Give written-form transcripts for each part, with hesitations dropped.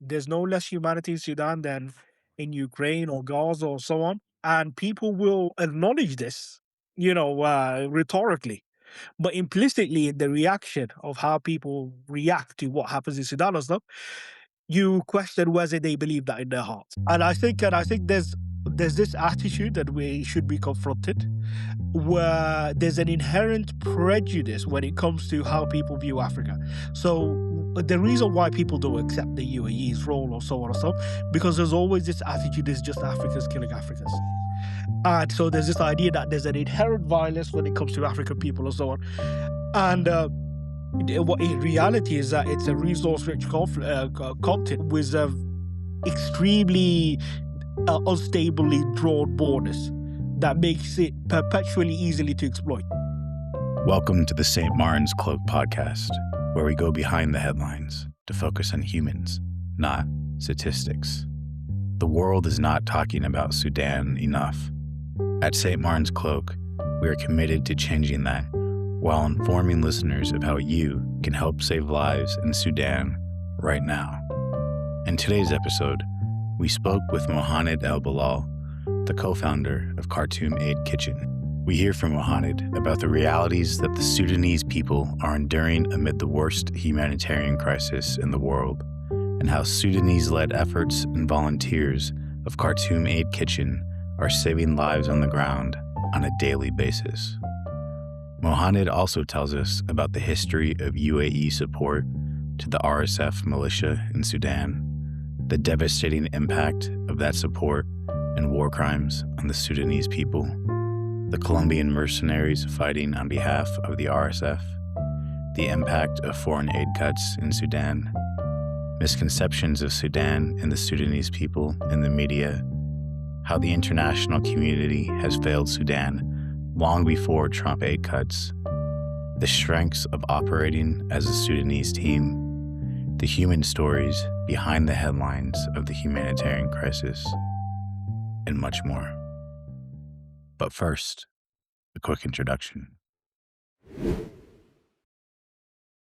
There's no less humanity in Sudan than in Ukraine or Gaza or so on. And people will acknowledge this, rhetorically, but implicitly in the reaction of how people react to what happens in Sudan and stuff, you question whether they believe that in their hearts. And I think there's this attitude that we should be confronted, where there's an inherent prejudice when it comes to how people view Africa. So the reason why people don't accept the UAE's role or so on or so, because there's always this attitude is just Africans killing Africans. And so there's this idea that there's an inherent violence when it comes to African people and so on. And what in reality is that it's a resource-rich continent with extremely unstably drawn borders that makes it perpetually easily to exploit. Welcome to the St. Martin's Cloak podcast, where we go behind the headlines to focus on humans, not statistics. The world is not talking about Sudan enough. At St. Martin's Cloak, we are committed to changing that while informing listeners of how you can help save lives in Sudan right now. In today's episode, we spoke with Mohanad El-Balal, the co-founder of Khartoum Aid Kitchen. We hear from Mohanad about the realities that the Sudanese people are enduring amid the worst humanitarian crisis in the world, and how Sudanese-led efforts and volunteers of Khartoum Aid Kitchen are saving lives on the ground on a daily basis. Mohanad also tells us about the history of UAE support to the RSF militia in Sudan, the devastating impact of that support and war crimes on the Sudanese people, the Colombian mercenaries fighting on behalf of the RSF, the impact of foreign aid cuts in Sudan, misconceptions of Sudan and the Sudanese people in the media, how the international community has failed Sudan long before Trump aid cuts, the strengths of operating as a Sudanese team, the human stories behind the headlines of the humanitarian crisis, and much more. But first, a quick introduction.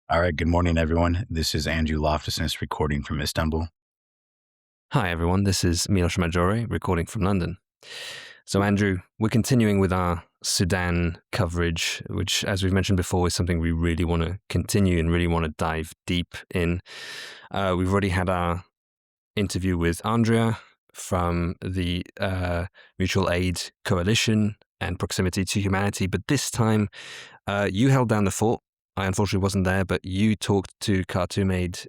All right, good morning, everyone. This is Andrew Loftusness recording from Istanbul. Hi, everyone. This is Miloš recording from London. So, Andrew, we're continuing with our Sudan coverage, which, as we've mentioned before, is something we really want to continue and really want to dive deep in. We've already had our interview with Andrea from the Mutual Aid Coalition and Proximity to Humanity, but this time you held down the fort. I unfortunately wasn't there, but you talked to Khartoum Aid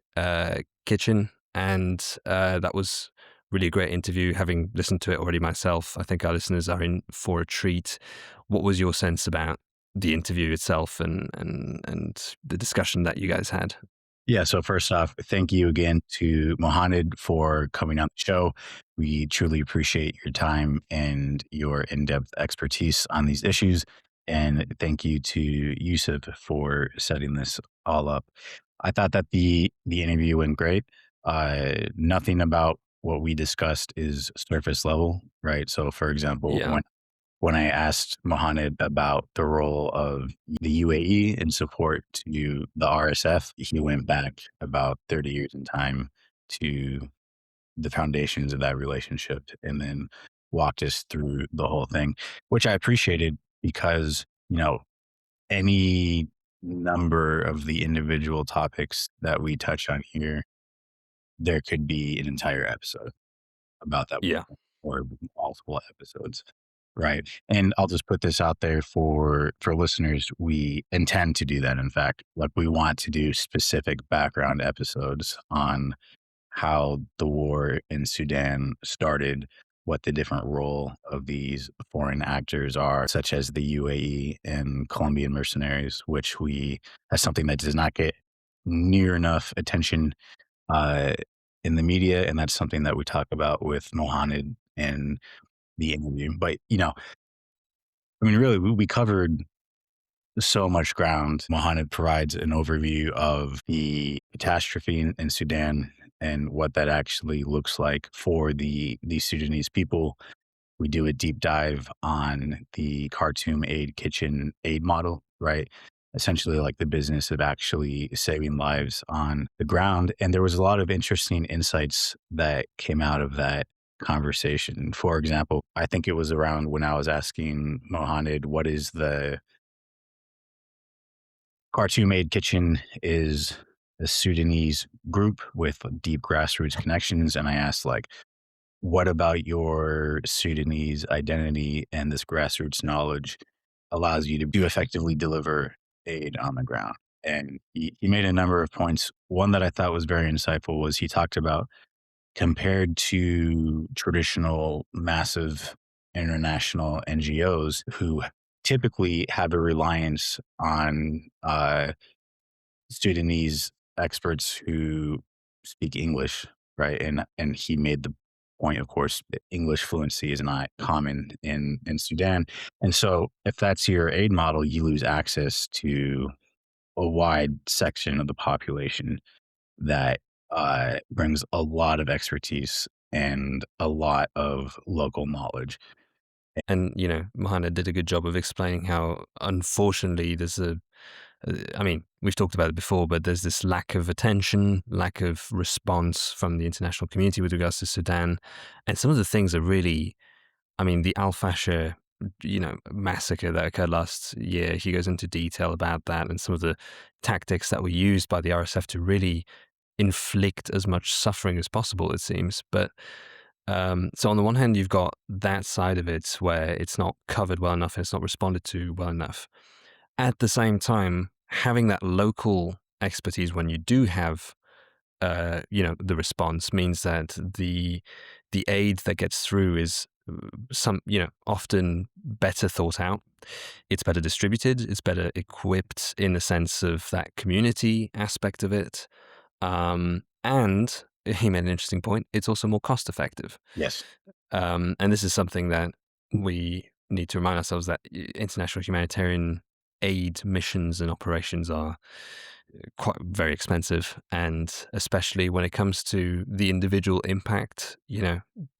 Kitchen, and that was really a great interview. Having listened to it already myself, I think our listeners are in for a treat. What was your sense about the interview itself and the discussion that you guys had? Yeah, so first off, thank you again to Mohanad for coming on the show. We truly appreciate your time and your in-depth expertise on these issues. And thank you to Yusuf for setting this all up. I thought that the interview went great. Nothing about what we discussed is surface level, right? So for example, when I asked Mohanad about the role of the UAE in support to the RSF, he went back about 30 years in time to the foundations of that relationship and then walked us through the whole thing, which I appreciated because, any number of the individual topics that we touch on here, there could be an entire episode about that. Yeah. Or multiple episodes. Right. And I'll just put this out there for listeners. We intend to do that. In fact, like we want to do specific background episodes on how the war in Sudan started, what the different role of these foreign actors are, such as the UAE and Colombian mercenaries, which that's something that does not get near enough attention in the media. And that's something that we talk about with Mohanad and the interview. But, really, we covered so much ground. Mohanad provides an overview of the catastrophe in Sudan and what that actually looks like for the Sudanese people. We do a deep dive on the Khartoum Aid Kitchen aid model, right? essentially like the business of actually saving lives on the ground. And there was a lot of interesting insights that came out of that conversation. For example, I think it was around when I was asking Mohanad, what is the Khartoum Aid Kitchen is a Sudanese group with deep grassroots connections. And I asked, like, what about your Sudanese identity and this grassroots knowledge allows you to do effectively deliver aid on the ground? And he made a number of points. One that I thought was very insightful was he talked about compared to traditional massive international NGOs who typically have a reliance on Sudanese experts who speak English, right? And he made the point, of course, that English fluency is not common in Sudan. And so if that's your aid model, you lose access to a wide section of the population that brings a lot of expertise and a lot of local knowledge. And, Mohanad did a good job of explaining how, unfortunately, I mean, we've talked about it before, but there's this lack of attention, lack of response from the international community with regards to Sudan. And some of the things are really, I mean, the Al Fasher, massacre that occurred last year, he goes into detail about that and some of the tactics that were used by the RSF to really inflict as much suffering as possible, it seems. But so on the one hand, you've got that side of it where it's not covered well enough and it's not responded to well enough. At the same time, having that local expertise when you do have, the response means that the aid that gets through is often better thought out. It's better distributed. It's better equipped in the sense of that community aspect of it. And he made an interesting point. It's also more cost effective. Yes. And this is something that we need to remind ourselves that international humanitarian aid missions and operations are quite very expensive. And especially when it comes to the individual impact,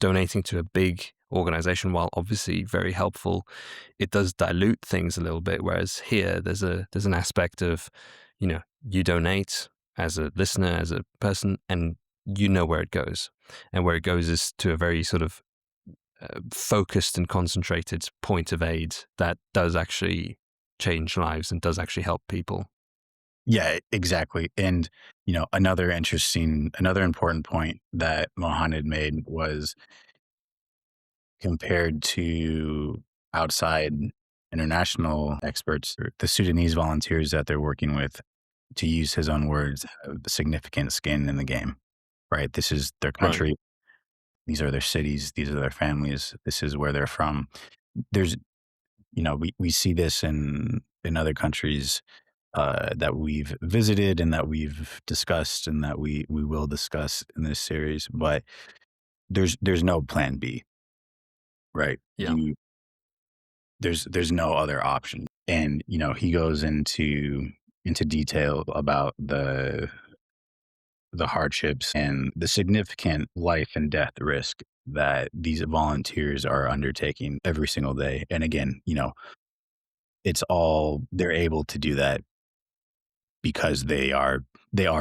donating to a big organization, while obviously very helpful, it does dilute things a little bit. Whereas here, there's an aspect of, you donate as a listener, as a person, and you know where it goes. And where it goes is to a very sort of focused and concentrated point of aid that does actually change lives and does actually help people. Yeah, exactly. And, another important point that Mohanad made was compared to outside international experts, or the Sudanese volunteers that they're working with, to use his own words, have significant skin in the game, right? This is their Right. country. These are their cities. These are their families. This is where they're from. There's, we see this in other countries that we've visited and that we've discussed and that we will discuss in this series. But there's no plan B, right? Yeah. There's no other option. And he goes into detail about the hardships and the significant life and death risk that these volunteers are undertaking every single day. And again, they're able to do that because they are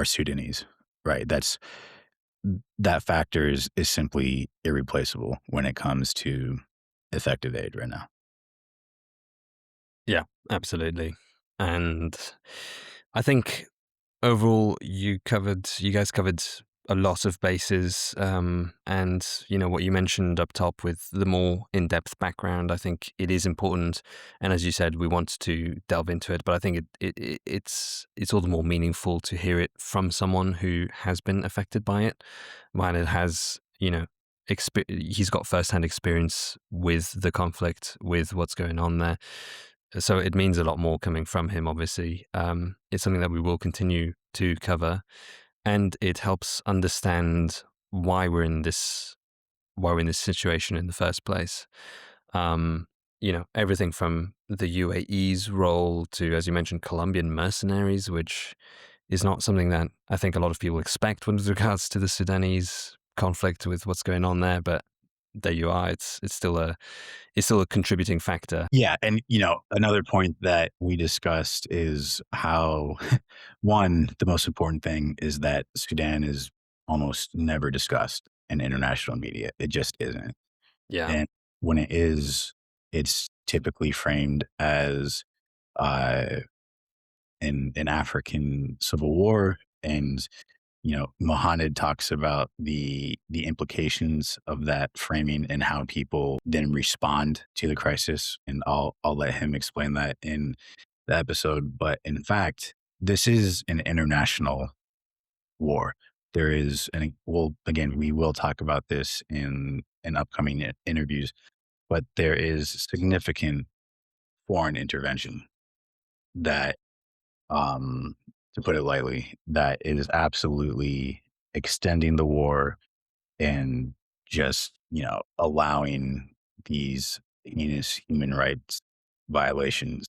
Sudanese, right? That factor is simply irreplaceable when it comes to effective aid right now. Yeah, absolutely. And I think overall, you guys covered a lot of bases, and what you mentioned up top with the more in-depth background. I think it is important, and as you said, we want to delve into it. But I think it's all the more meaningful to hear it from someone who has been affected by it, while it has he's got first-hand experience with the conflict, with what's going on there. So it means a lot more coming from him, obviously. It's something that we will continue to cover, and it helps understand why we're in this situation in the first place. Everything from the UAE's role to, as you mentioned, Colombian mercenaries, which is not something that I think a lot of people expect with regards to the Sudanese conflict with what's going on there. But there you are. It's still a contributing factor. Yeah. And, another point that we discussed is how, one, the most important thing is that Sudan is almost never discussed in international media. It just isn't. Yeah. And when it is, it's typically framed as uh, an African civil war. And, Mohanad talks about the implications of that framing and how people then respond to the crisis. And I'll let him explain that in the episode. But in fact, this is an international war. There is, and well, again, we will talk about this in upcoming interviews, but there is significant foreign intervention that, to put it lightly, that is absolutely extending the war and just, allowing these heinous human rights violations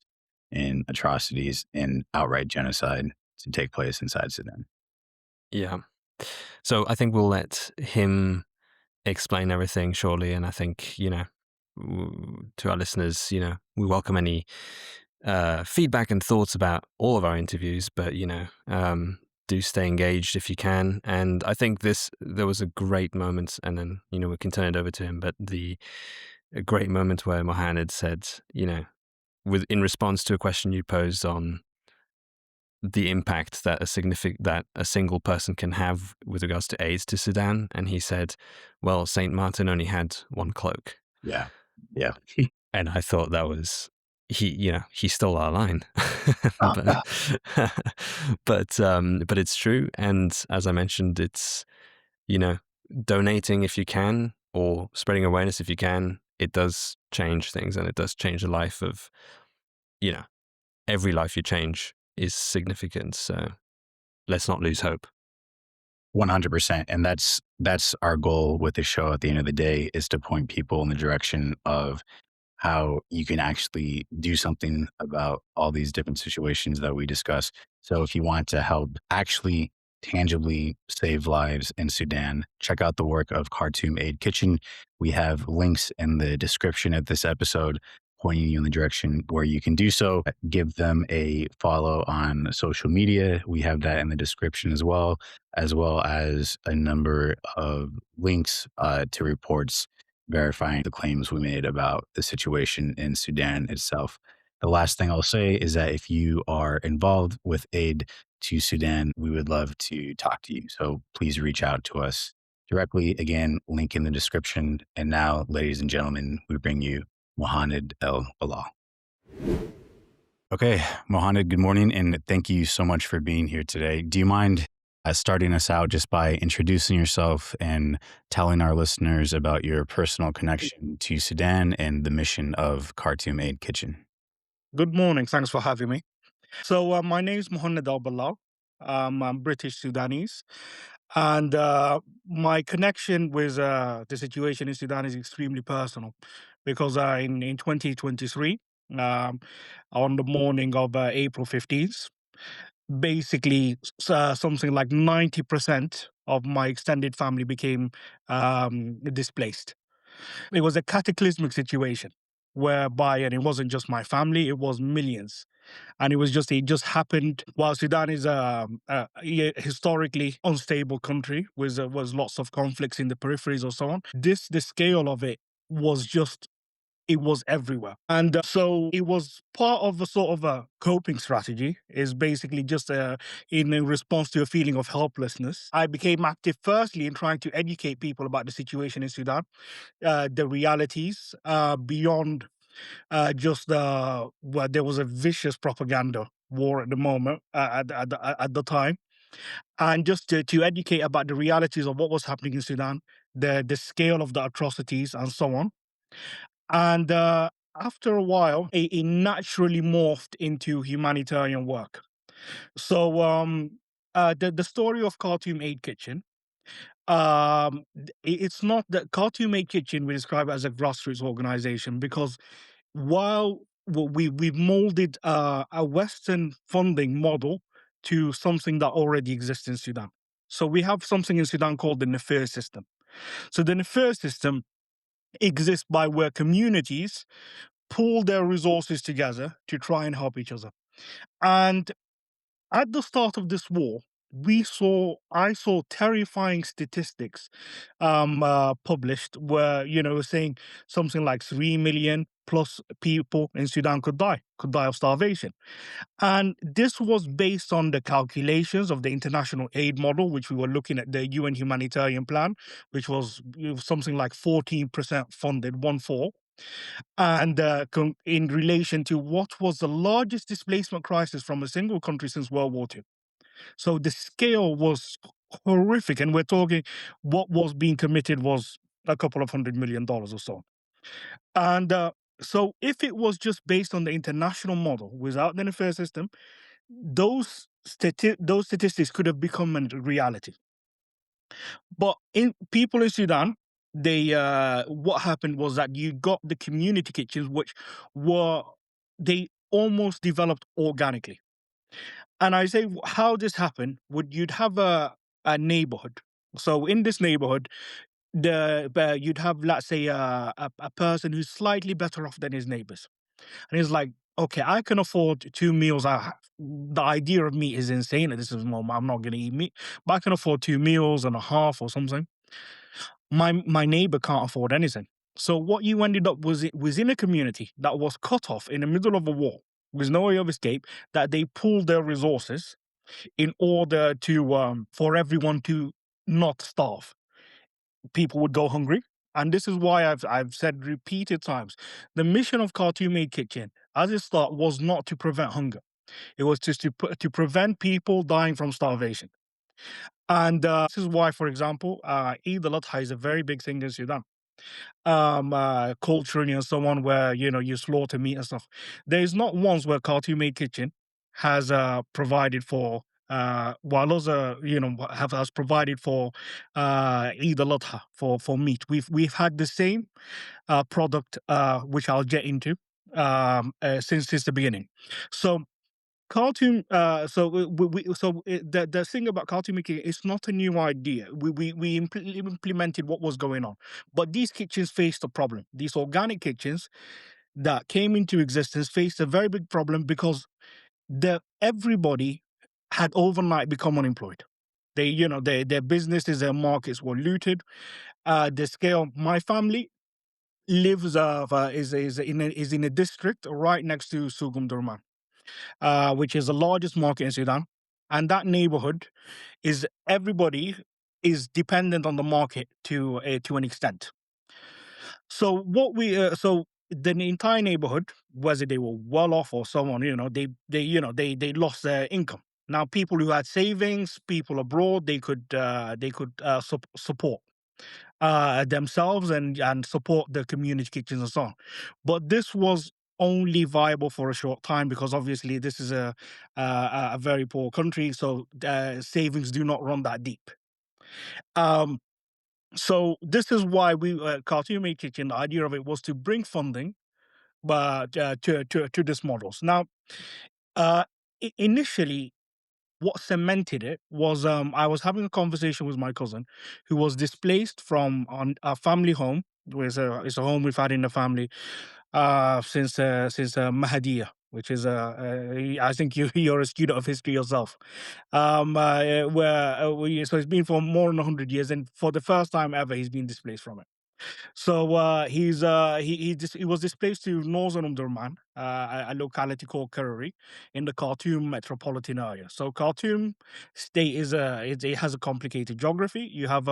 and atrocities and outright genocide to take place inside Sudan. Yeah. So I think we'll let him explain everything shortly. And I think, to our listeners, we welcome any feedback and thoughts about all of our interviews, but, do stay engaged if you can. And I think there was a great moment, and then, we can turn it over to him, but a great moment where Mohanad said, in response to a question you posed on the impact that a single person can have with regards to aid to Sudan. And he said, well, St. Martin only had one cloak. Yeah. Yeah. And I thought that was, he stole our line. but, but it's true. And as I mentioned, it's, donating if you can, or spreading awareness if you can, it does change things, and it does change the life of, every life you change is significant. So let's not lose hope. 100%. And that's our goal with the show at the end of the day, is to point people in the direction of how you can actually do something about all these different situations that we discuss. So if you want to help actually tangibly save lives in Sudan, check out the work of Khartoum Aid Kitchen. We have links in the description of this episode pointing you in the direction where you can do so. Give them a follow on social media. We have that in the description as well as a number of links to reports verifying the claims we made about the situation in Sudan itself. The last thing I'll say is that if you are involved with aid to Sudan, we would love to talk to you. So please reach out to us directly. Again, link in the description. And now, ladies and gentlemen, we bring you Mohanad El-Balal. Okay, Mohanad, good morning, and thank you so much for being here today. Do you mind starting us out just by introducing yourself and telling our listeners about your personal connection to Sudan and the mission of Khartoum Aid Kitchen? Good morning. Thanks for having me. So my name is Mohanad El-Balal. I'm British Sudanese. And my connection with the situation in Sudan is extremely personal because in 2023, um, on the morning of April 15th, basically something like 90% of my extended family became displaced. It was a cataclysmic situation whereby, and it wasn't just my family, it was millions. And it just happened while Sudan is a historically unstable country with was lots of conflicts in the peripheries or so on. The scale of it was just, it was everywhere. And so it was part of a sort of a coping strategy, is basically just in a response to a feeling of helplessness. I became active firstly in trying to educate people about the situation in Sudan, the realities beyond just well, there was a vicious propaganda war at the moment at the time, and just to educate about the realities of what was happening in Sudan, the scale of the atrocities and so on. And after a while, it naturally morphed into humanitarian work. So the story of Khartoum Aid Kitchen, it's not that Khartoum Aid Kitchen we describe it as a grassroots organization, because while we've molded a Western funding model to something that already exists in Sudan. So we have something in Sudan called the NFIR system. So the NFIR system exists by where communities pool their resources together to try and help each other. And at the start of this war, I saw terrifying statistics published where, saying something like 3 million plus people in Sudan could die of starvation. And this was based on the calculations of the international aid model, which we were looking at the UN humanitarian plan, which was something like 14% funded, 1/4, and in relation to what was the largest displacement crisis from a single country since World War II. So the scale was horrific, and we're talking what was being committed was a couple of $100 million or so. And so, if it was just based on the international model without the fair system, those statistics could have become a reality. But in people in Sudan, they what happened was that you got the community kitchens, which were they almost developed organically. And I say how this happened would you'd have a neighborhood. So in this neighborhood, you'd have, let's say, a person who's slightly better off than his neighbors, and he's like, okay, I can afford 2 meals. The idea of meat is insane. This is I'm not going to eat meat, but I can afford 2 meals and a half or something. My neighbor can't afford anything. So what you ended up was it was in a community that was cut off in the middle of a war with no way of escape. That they pooled their resources in order to for everyone to not starve. People would go hungry. And this is why I've said repeated times, the mission of Khartoum Aid Kitchen, as it started, was not to prevent hunger. It was just to prevent people dying from starvation. And this is why, for example, Eid al-Adha is a very big thing in Sudan, culturally and so on, where you slaughter meat and stuff. There is not once where Khartoum Aid Kitchen has provided for while others has provided for Eid al-Adha for meat. We've had the same product, which I'll get into, since the beginning. So Khartoum, the thing about Khartoum making, it's not a new idea. We implemented what was going on, but these kitchens faced a problem. These organic kitchens that came into existence faced a very big problem because everybody had overnight become unemployed. Their businesses, their markets were looted. The scale. My family lives is in a district right next to Sugum Durman, which is the largest market in Sudan. And that neighborhood is everybody is dependent on the market to an extent. So so the entire neighborhood, whether they were well off or so on, they lost their income. Now, people who had savings, people abroad, they could support themselves and support the community kitchens and so on. But this was only viable for a short time because obviously this is a very poor country, so savings do not run that deep. So this is why we Khartoum Aid Kitchen. The idea of it was to bring funding, but to these models. Now, uh, initially, what cemented it was I was having a conversation with my cousin who was displaced from a family home. It's a home we've had in the family since Mahadiya, which is I think you're a student of history yourself. So it's been for more than 100 years, and for the first time ever, he's been displaced from it. So he was displaced to northern Omdurman, a locality called Karari, in the Khartoum metropolitan area. So Khartoum state it has a complicated geography. You have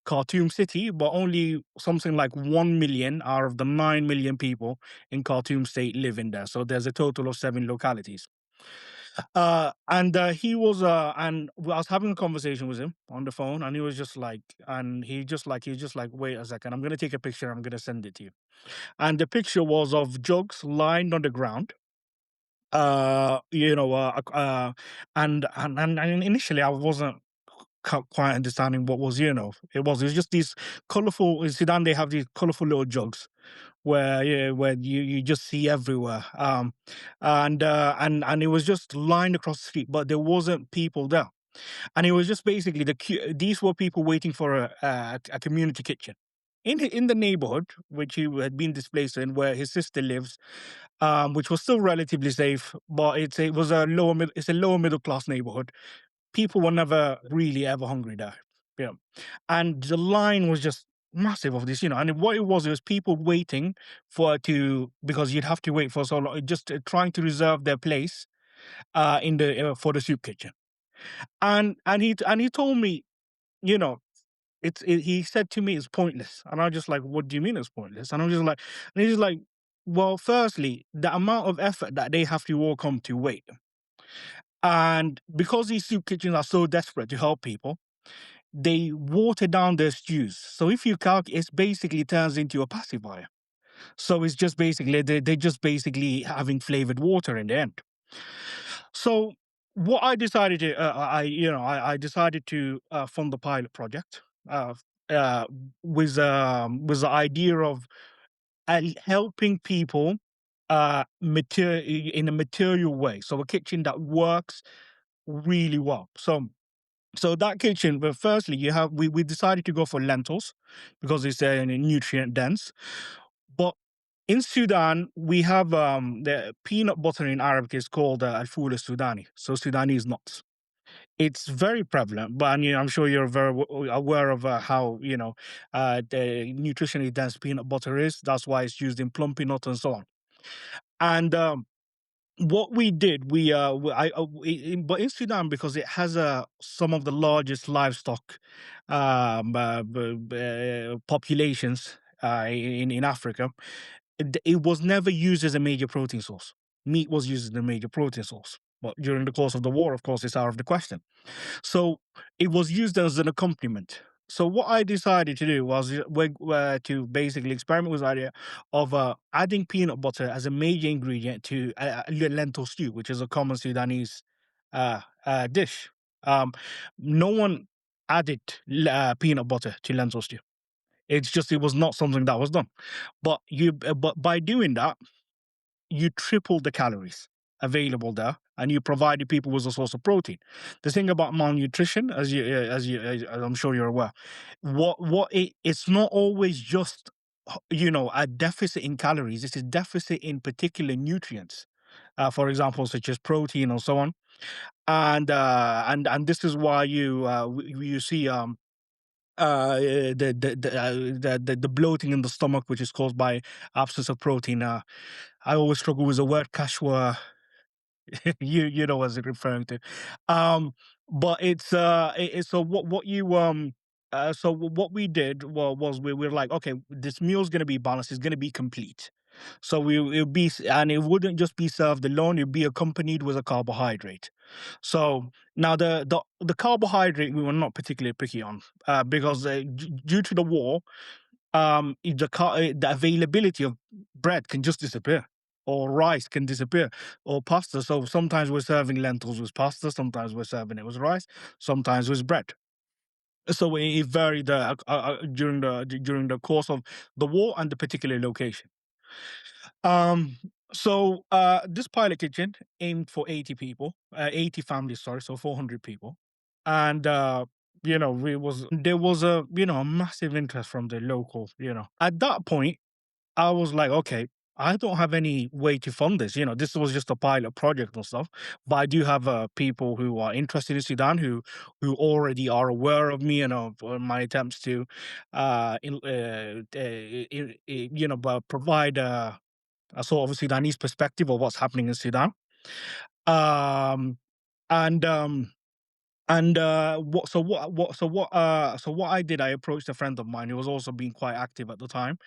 Khartoum city, but only something like 1 million out of the 9 million people in Khartoum state live in there. So there's a total of 7 localities. And he was and I was having a conversation with him on the phone, and he was just like, he's just like, wait a second, I'm gonna take a picture, I'm gonna send it to you. And the picture was of jugs lying on the ground. Uh, you know, uh, uh, and initially I wasn't quite understanding what was, it was just these colorful. In Sudan, they have these colorful little jugs where you just see everywhere. And it was just lined across the street, but there wasn't people there. And it was just basically these were people waiting for a community kitchen. in the neighborhood which he had been displaced in, where his sister lives, which was still relatively safe, but it's a lower middle class neighborhood. People were never really ever hungry there. Yeah. And the line was just massive of this, and what it was people waiting because you'd have to wait for so long, just trying to reserve their place in the for the soup kitchen. And he told me, you know, he said to me it's pointless. And I was just like, what do you mean it's pointless? And I'm just like, and he's just like, well, firstly, the amount of effort that they have to all come to wait. And because these soup kitchens are so desperate to help people, they water down their stews. So if you calculate, it basically turns into a pacifier. So it's just basically, they're just basically having flavored water in the end. So what I decided to, I decided to fund the pilot project uh, uh, with the idea of helping people in a material way. So a kitchen that works really well. So that kitchen, but firstly, we decided to go for lentils because it's nutrient dense. But in Sudan, we have the peanut butter in Arabic is called al-ful Sudani, so Sudanese nuts. It's very prevalent, but I'm sure you're very aware of how the nutritionally dense peanut butter is. That's why it's used in plumpy nut and so on. And what we did, but in Sudan, because it has some of the largest livestock populations in Africa, it was never used as a major protein source. Meat was used as a major protein source, but during the course of the war, of course, it's out of the question. So it was used as an accompaniment. So what I decided to do was to basically experiment with the idea of adding peanut butter as a major ingredient to lentil stew, which is a common Sudanese dish. No one added peanut butter to lentil stew. It was not something that was done. But by doing that, you triple the calories available there, and you provided people with a source of protein. The thing about malnutrition, as I'm sure you're aware, it's not always just a deficit in calories. It's a deficit in particular nutrients, for example, such as protein and so on. And this is why you see the bloating in the stomach, which is caused by absence of protein. I always struggle with the word kashwa. You know what it's referring to. Um, but so what you so what we did was we were like, okay, this meal's gonna be balanced, it's gonna be complete. So and it wouldn't just be served alone, it'd be accompanied with a carbohydrate. So now the carbohydrate we were not particularly picky on because due to the war, the availability of bread can just disappear, or rice can disappear, or pasta. So sometimes we're serving lentils with pasta, sometimes we're serving it with rice, sometimes with bread. So it varied during the course of the war and the particular location. This pilot kitchen aimed for 80 people, 80 families, sorry, so 400 people. And there was a massive interest from the local. At that point, I was like, okay, I don't have any way to fund this. This was just a pilot project and stuff. But I do have people who are interested in Sudan who already are aware of me and of my attempts to, provide a sort of Sudanese perspective of what's happening in Sudan. Um, and what I did, I approached a friend of mine who was also being quite active at the time.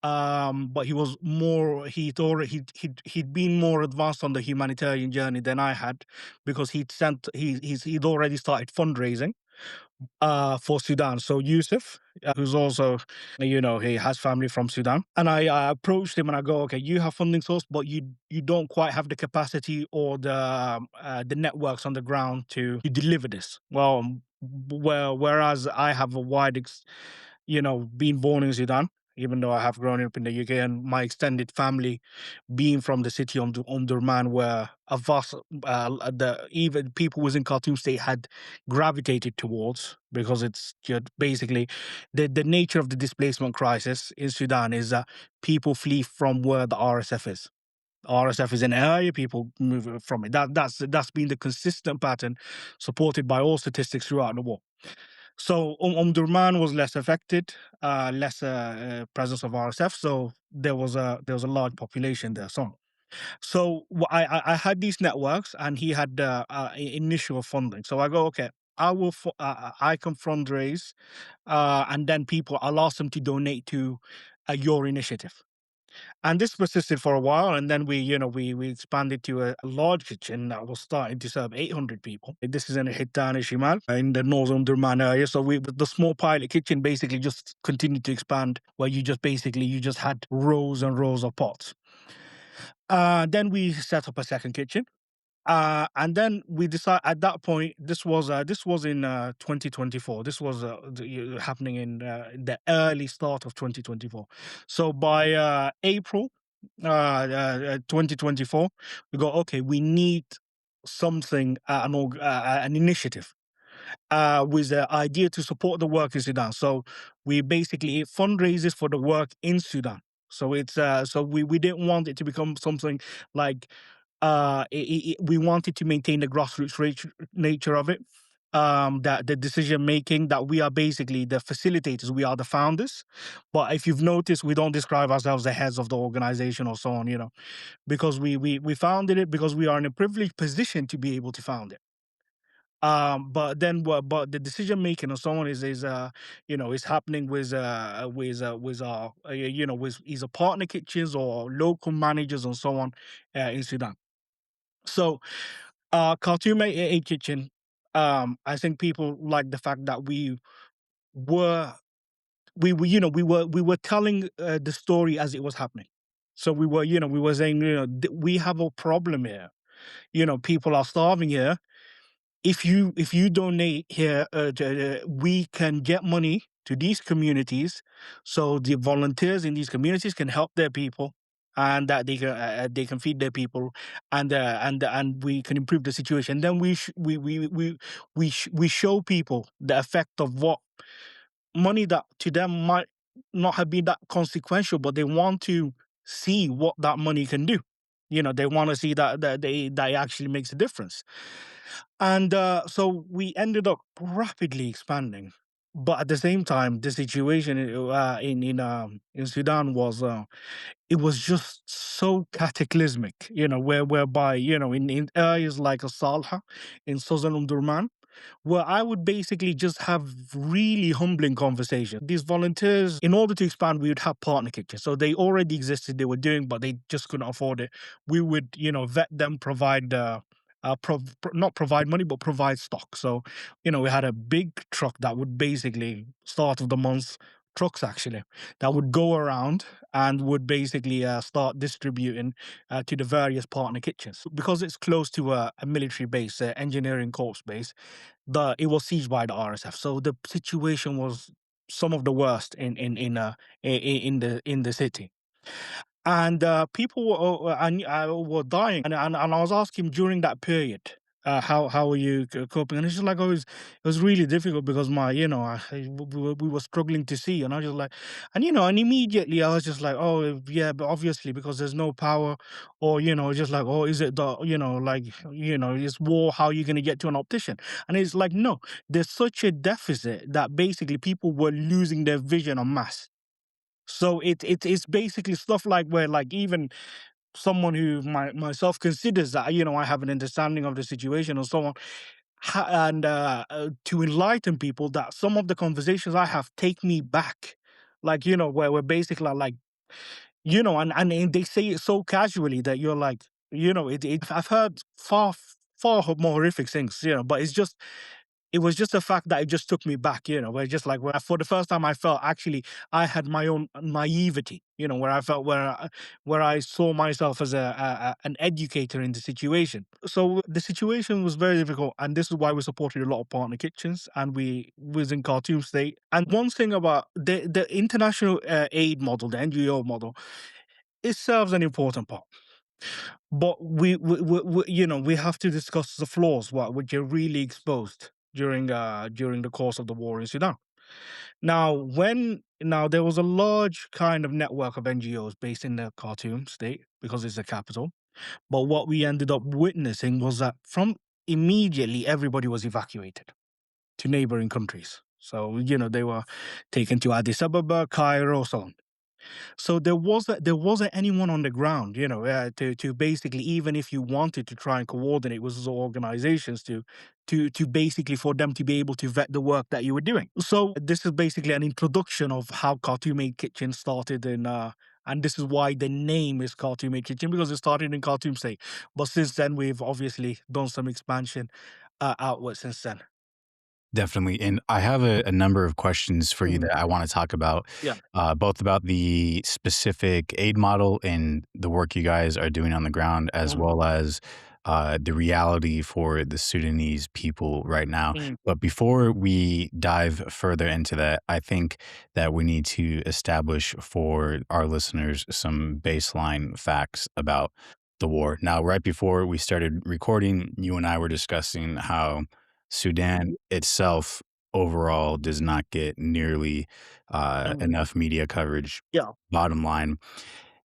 But he was more he'd been more advanced on the humanitarian journey than I had, because he'd already started fundraising for Sudan. So Yusuf, who's also, he has family from Sudan, and I approached him and I go, okay, you have funding source, but you don't quite have the capacity or the networks on the ground to deliver this. Whereas I have a being born in Sudan. even though I have grown up in the UK and my extended family being from the city of Omdurman, where a vast, the even people within Khartoum state had gravitated towards, because it's just basically the nature of the displacement crisis in Sudan is that people flee from where the RSF is. RSF is an area, people move from it. That's been the consistent pattern, supported by all statistics throughout the war. So Omdurman was less affected, less presence of RSF. So there was a large population there. So I had these networks, and he had initial funding. So I go, okay, I can fundraise, and then I'll ask them to donate to your initiative. And this persisted for a while, and then we expanded to a large kitchen that was starting to serve 800 people. This is in Hittan Shimal in the northern Durman area. So the small pilot kitchen basically just continued to expand, where you just had rows and rows of pots. Then we set up a second kitchen. And then we decided at that point, this was in 2024. This was happening in the early start of 2024. So by April 2024, we go, okay, we need something, an initiative with the idea to support the work in Sudan. So we basically fundraises for the work in Sudan. So it's so we didn't want it to become something like we wanted to maintain the grassroots nature of it. That the decision making, that we are basically the facilitators, we are the founders. But if you've noticed, we don't describe ourselves the heads of the organization or so on, because we founded it because we are in a privileged position to be able to found it. But the decision making and so on is happening with our with either partner kitchens or local managers and so on in Sudan. So Khartoum Aid Kitchen, I think people like the fact that were we were telling the story as it was happening. So we were saying, we have a problem here. People are starving here. If you donate here, we can get money to these communities, so the volunteers in these communities can help their people, and that they can feed their people, and we can improve the situation. Then we show people the effect of what money that to them might not have been that consequential, but they want to see what that money can do. They want to see that it actually makes a difference. And so we ended up rapidly expanding. But at the same time, the situation in Sudan it was just so cataclysmic, whereby, in areas like Salha in southern Umdurman, where I would basically just have really humbling conversations. These volunteers, in order to expand, we would have partner kitchens. So they already existed, they were doing, but they just couldn't afford it. We would, vet them, provide not provide money, but provide stock. So, we had a big truck that would basically, start of the month, trucks actually, that would go around and would basically start distributing to the various partner kitchens. Because it's close to a military base, engineering corps base, it was sieged by the RSF. So the situation was some of the worst in the city. And people were dying, and I was asking him during that period, how are you coping? And it's just like, oh, it was really difficult because we were struggling to see, and I was just like, and immediately I was just like, oh yeah, but obviously because there's no power, or just like, oh, is it the it's war? How are you going to get to an optician? And it's like, no, there's such a deficit that basically people were losing their vision en masse. So it's basically stuff like where, like, even someone who myself considers that I have an understanding of the situation and so on, and to enlighten people that some of the conversations I have take me back, like, where we're basically like, and they say it so casually that you're like, I've heard far more horrific things, but it's just it was just the fact that it just took me back, where just like where for the first time I felt actually I had my own naivety, where I felt where I saw myself as an educator in the situation. So the situation was very difficult, and this is why we supported a lot of partner kitchens, and we was in Khartoum State. And one thing about the international aid model, the NGO model, it serves an important part. But we have to discuss the flaws, which are really exposed during the course of the war in Sudan. Now there was a large kind of network of NGOs based in the Khartoum state because it's the capital. But what we ended up witnessing was that from immediately everybody was evacuated to neighboring countries. So they were taken to Addis Ababa, Cairo, so on. So there wasn't anyone on the ground, to basically, even if you wanted to try and coordinate with those organizations to basically for them to be able to vet the work that you were doing. So this is basically an introduction of how Khartoum Aid Kitchen started and this is why the name is Khartoum Aid Kitchen, because it started in Khartoum State. But since then, we've obviously done some expansion outwards since then. Definitely. And I have a number of questions for you Mhm. that I want to talk about, Yeah. both about the specific aid model and the work you guys are doing on the ground, as Mhm. well as the reality for the Sudanese people right now. Mhm. But before we dive further into that, I think that we need to establish for our listeners some baseline facts about the war. Now, right before we started recording, you and I were discussing how Sudan itself overall does not get nearly Mhm. enough media coverage, Yeah. bottom line.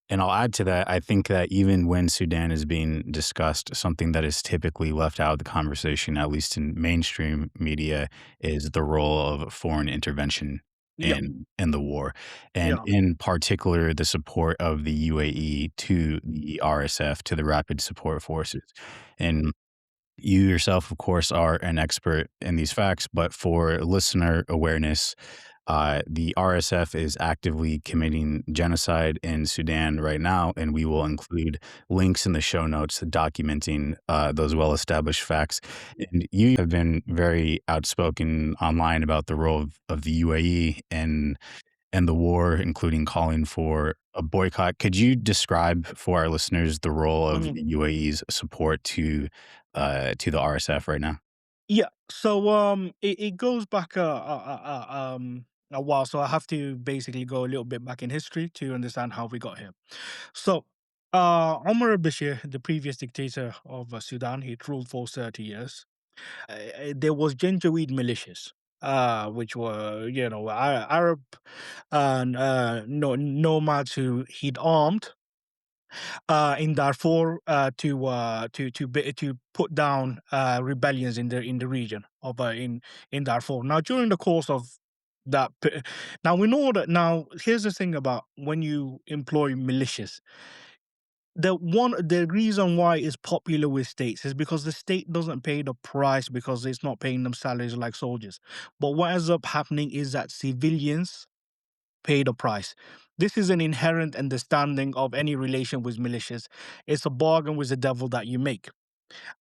And I'll add to that, I think that even when Sudan is being discussed, something that is typically left out of the conversation, at least in mainstream media, is the role of foreign intervention Yeah. in the war. And Yeah. in particular, the support of the UAE to the RSF, to the Rapid Support Forces. And you yourself, of course, are an expert in these facts, but for listener awareness, the RSF is actively committing genocide in Sudan right now, and we will Mhm. include links in the show notes documenting those well established facts. And you have been very outspoken online about the role of the UAE and the war, including calling for a boycott. Could you describe for our listeners the role of Mhm. the UAE's support to the RSF right now? Yeah. So it goes back a while. So I have to basically go a little bit back in history to understand how we got here. So Omar al-Bashir, the previous dictator of Sudan, he ruled for 30 years. There was Janjaweed militias, which were Arab no, nomads who he'd armed in Darfur to put down rebellions in the region of in Darfur. Now, during the course of now we know that. Now, here's the thing about when you employ militias. The reason why it's popular with states is because the state doesn't pay the price because it's not paying them salaries like soldiers. But what ends up happening is that civilians pay the price. This is an inherent understanding of any relation with militias. It's a bargain with the devil that you make.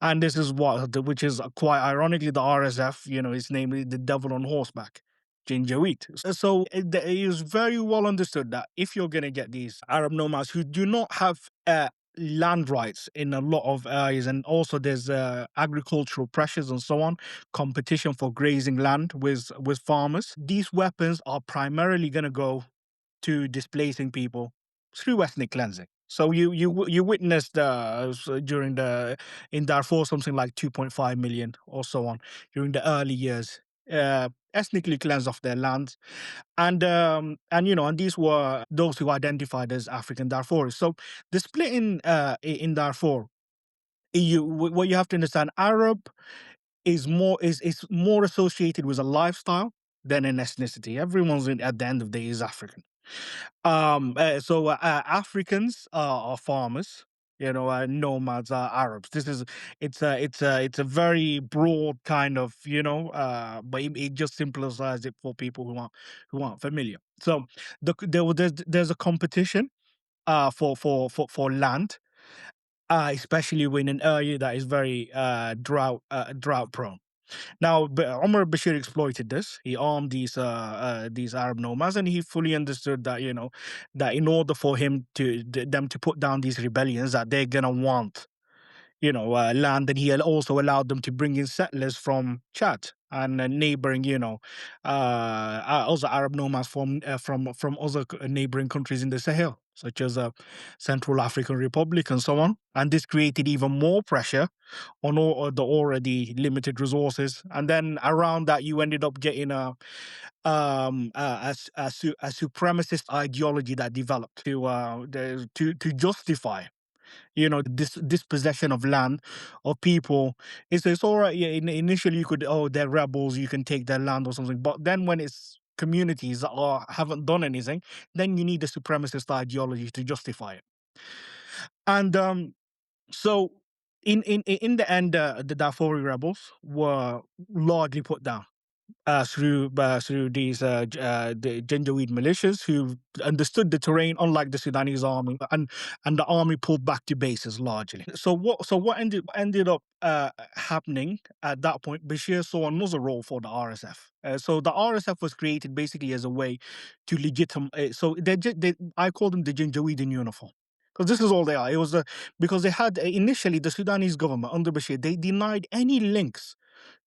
And this is which is quite ironically, the RSF, is namely the devil on horseback. Janjaweed. So it is very well understood that if you're going to get these Arab nomads who do not have land rights in a lot of areas, and also there's agricultural pressures and so on, competition for grazing land with farmers, these weapons are primarily going to go to displacing people through ethnic cleansing. So you witnessed during the in Darfur something like 2.5 million or so on during the early years, ethnically cleansed off their lands, and these were those who identified as African Darfuris. So the split in Darfur, what you have to understand, Arab is more associated with a lifestyle than an ethnicity. Everyone's at the end of the day is African. Africans are farmers. Nomads are Arabs. It's a very broad kind of but it just simplifies it for people who aren't familiar. So there's a competition for land, especially in an area that is very drought prone. Now, Omar Bashir exploited this. He armed these Arab nomads, and he fully understood that that in order for them to put down these rebellions, that they're gonna want land, and he had also allowed them to bring in settlers from Chad and neighboring, also Arab nomads from other neighboring countries in the Sahel, such as Central African Republic and so on. And this created even more pressure on all the already limited resources. And then around that, you ended up getting a supremacist ideology that developed to justify this dispossession of land of people. It's all right. Yeah, initially you could, oh, they're rebels, you can take their land or something, but then when it's communities that haven't done anything, then you need the supremacist ideology to justify it. And so in the end, the Darfuri rebels were largely put down through the Janjaweed militias who understood the terrain, unlike the Sudanese army, and the army pulled back to bases largely. So what ended up happening at that point? Bashir saw another role for the RSF. So the RSF was created basically as a way to legitimate. So I call them the Janjaweed in uniform. Because this is all they are. It was because they had initially the Sudanese government under Bashir, they denied any links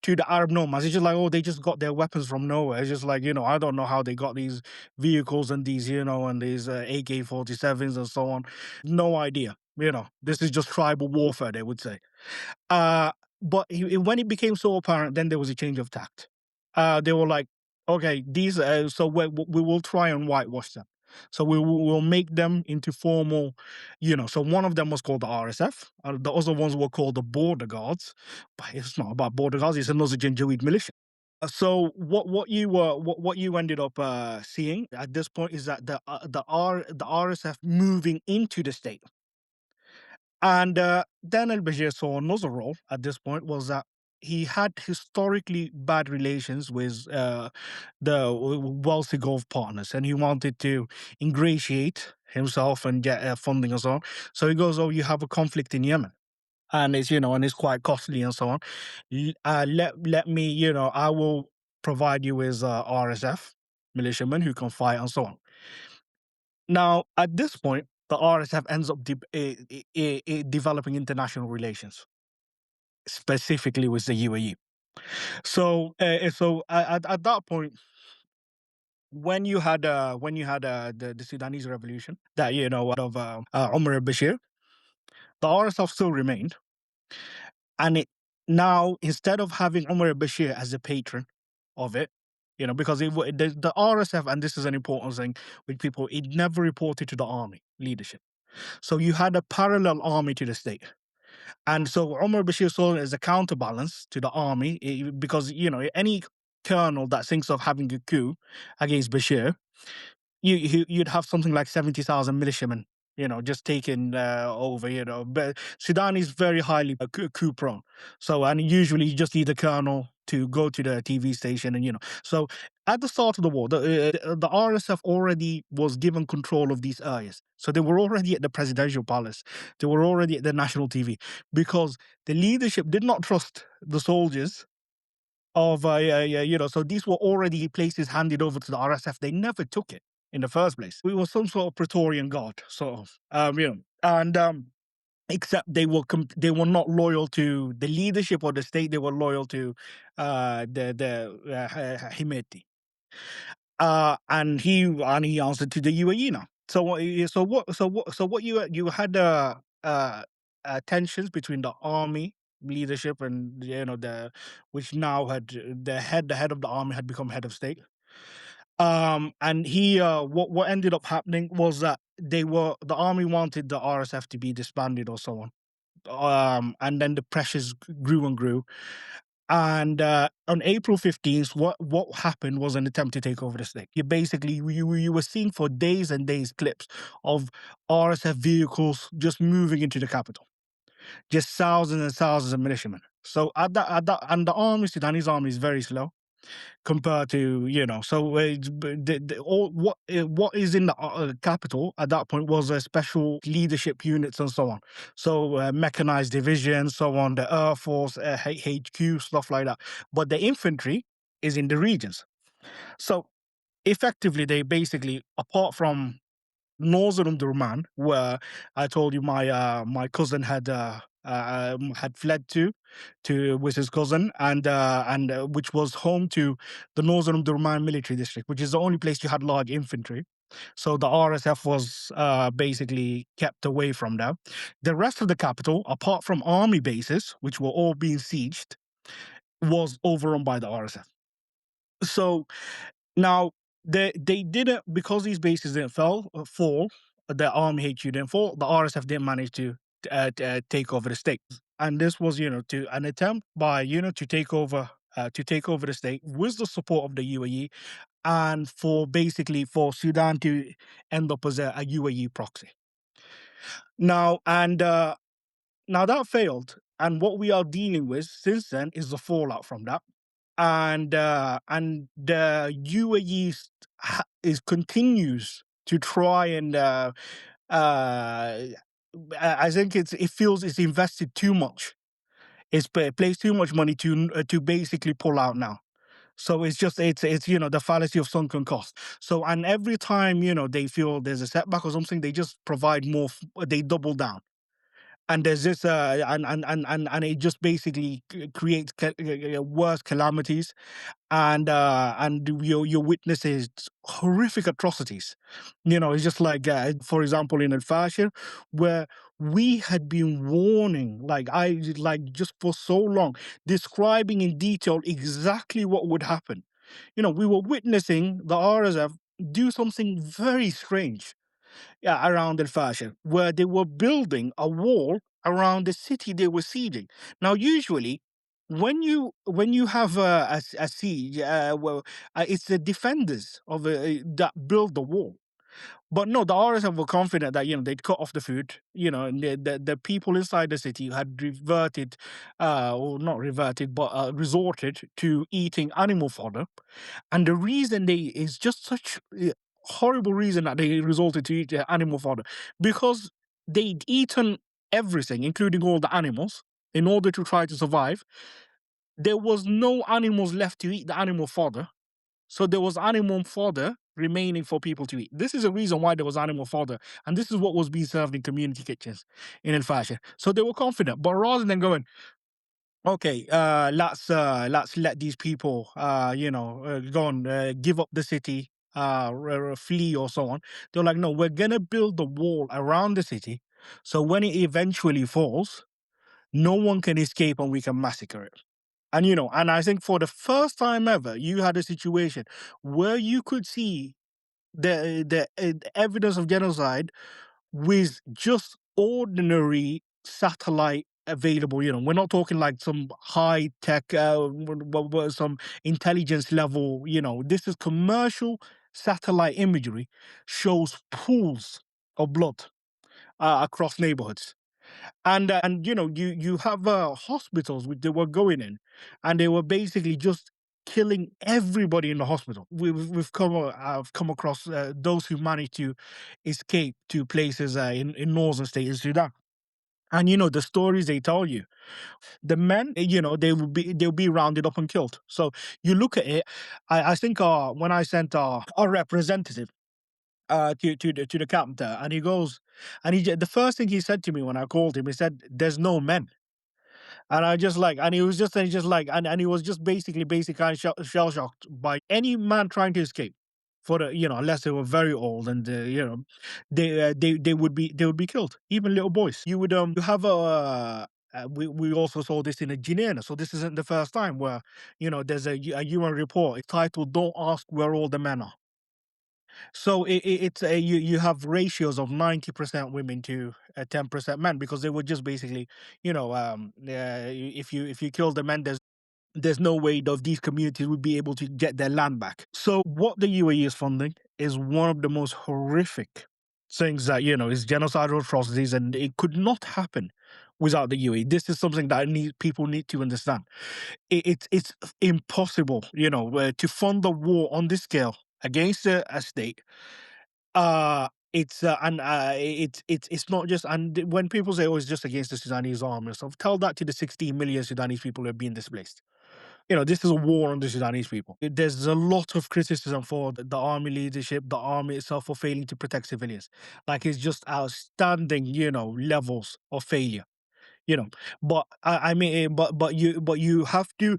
to the Arab nomads. It's just like, oh, they just got their weapons from nowhere. It's just like, I don't know how they got these vehicles and these, and these AK-47s and so on. No idea. This is just tribal warfare, they would say. But when it became so apparent, then there was a change of tact. They were like, okay, these, so we will try and whitewash them. So we'll make them into formal, so one of them was called the RSF. The other ones were called the border guards. But it's not about border guards, it's another Janjaweed militia. So what you ended up seeing at this point is that the RSF moving into the state. And then al-Bashir saw another role at this point was that he had historically bad relations with the wealthy Gulf partners, and he wanted to ingratiate himself and get funding and so on. So he goes, "Oh, you have a conflict in Yemen, and it's quite costly and so on. Let me, I will provide you with RSF militiamen who can fight and so on." Now, at this point, the RSF ends up developing international relations, specifically with the UAE. So at that point, when you had the Sudanese revolution, that of Omar al-Bashir, the RSF still remained, and it now, instead of having Omar al-Bashir as a patron of it, because the RSF, and this is an important thing with people, it never reported to the army leadership. So you had a parallel army to the state. And so Omar Bashir saw it as a counterbalance to the army, because, any colonel that thinks of having a coup against Bashir, you'd have something like 70,000 militiamen, just taking over. But Sudan is very highly coup prone. So, and usually you just need a colonel to go to the TV station, and so at the start of the war, the RSF already was given control of these areas. So they were already at the presidential palace. They were already at the national TV, because the leadership did not trust the soldiers of so these were already places handed over to the RSF. They never took it in the first place. We were some sort of Praetorian guard, sort of, and except they were not loyal to the leadership or the state. They were loyal to the Himeti, and he answered to the UAE now. So what you had tensions between the army leadership and which now had the head of the army had become head of state. And he what ended up happening was that the army wanted the RSF to be disbanded or so on. And then the pressures grew and grew. And on April 15th, what happened was an attempt to take over the state. You were seeing for days and days clips of RSF vehicles just moving into the capital, just thousands and thousands of militiamen. So and the Sudanese army is very slow. compared to, so all what is in the capital at that point was a special leadership units and so on. So mechanized division, so on, the Air Force, HQ, stuff like that. But the infantry is in the regions. So effectively, they basically, apart from northern Durman, where I told you my cousin had fled to with his cousin, and which was home to the northern Durman military district, which is the only place you had large infantry. So the RSF was basically kept away from there. The rest of the capital, apart from army bases, which were all being sieged, was overrun by the RSF. So now they didn't, because these bases didn't fall. The army HQ didn't fall. The RSF didn't manage to take over the state, and this was to an attempt by to take over the state with the support of the UAE, and for basically for Sudan to end up as a UAE proxy. Now and now that failed, and what we are dealing with since then is the fallout from that. And the UAE continues to try and I think it feels it's invested too much. It plays too much money to basically pull out now. So it's the fallacy of sunken cost. So, and every time they feel there's a setback or something, they just provide more. They double down. And there's this, and it just basically creates worse calamities, and you're witnessing horrific atrocities. It's just like, for example, in Al-Fashir, where we had been warning, just for so long, describing in detail exactly what would happen. We were witnessing the RSF do something very strange, around Al-Fashir, where they were building a wall around the city they were sieging. Now, usually, when you have a siege, it's the defenders of that build the wall. But no, the RSF were confident that they'd cut off the food, and the people inside the city had reverted, or not reverted, but resorted to eating animal fodder. And the reason they is just such horrible reason that they resorted to eat animal fodder, because they'd eaten everything, including all the animals, in order to try to survive. There was no animals left to eat the animal fodder, so there was animal fodder remaining for people to eat. This is a reason why there was animal fodder, and this is what was being served in community kitchens in El Fasher. So they were confident, but rather than going, okay, let's let these people, go and give up the city, flee or so on. They're like, no, we're gonna build the wall around the city, so when it eventually falls, no one can escape and we can massacre it. And I think for the first time ever, you had a situation where you could see the evidence of genocide with just ordinary satellite available. We're not talking like some high tech, some intelligence level. This is commercial satellite imagery, shows pools of blood across neighborhoods. And you have hospitals which they were going in, and they were basically just killing everybody in the hospital. I've come across those who managed to escape to places in northern state in Sudan. And the stories they tell you, the men, they'll be rounded up and killed. So you look at it. I think when I sent our representative to the captain, and he goes, and the first thing he said to me when I called him, he said, "There's no men." And I just like, and he was just, and he just like, and he was just basically kind of shell shocked by any man trying to escape. For the, unless they were very old, and they would be killed. Even little boys. You have we also saw this in a Guinea. So this isn't the first time where there's a UN report. It's titled "Don't Ask Where All the Men Are." So it's you have ratios of 90% women to 10% men, because they were just basically, if you kill the men, there's no way that these communities would be able to get their land back. So what the UAE is funding is one of the most horrific things that is genocidal atrocities, and it could not happen without the UAE. This is something that people need to understand. It's impossible, to fund a war on this scale against a state. It's not just, and when people say, "Oh, it's just against the Sudanese army," and stuff, tell that to the 16 million Sudanese people who are being displaced. This is a war on the Sudanese people. There's a lot of criticism for the army leadership, the army itself, for failing to protect civilians. Like, it's just outstanding, levels of failure. You know, but I mean, but you have to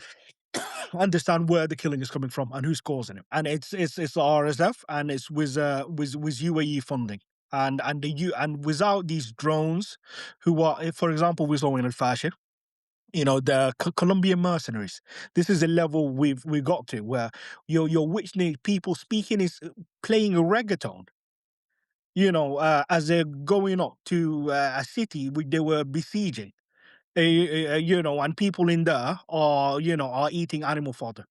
understand where the killing is coming from and who's causing it. And it's the RSF, and it's with UAE funding. And without these drones, who are, for example, we saw in Al-Fashir, the Colombian mercenaries. This is a level we got to, where you're witnessing people speaking is playing a reggaeton. As they're going up to a city which they were besieging. And people in there are eating animal fodder.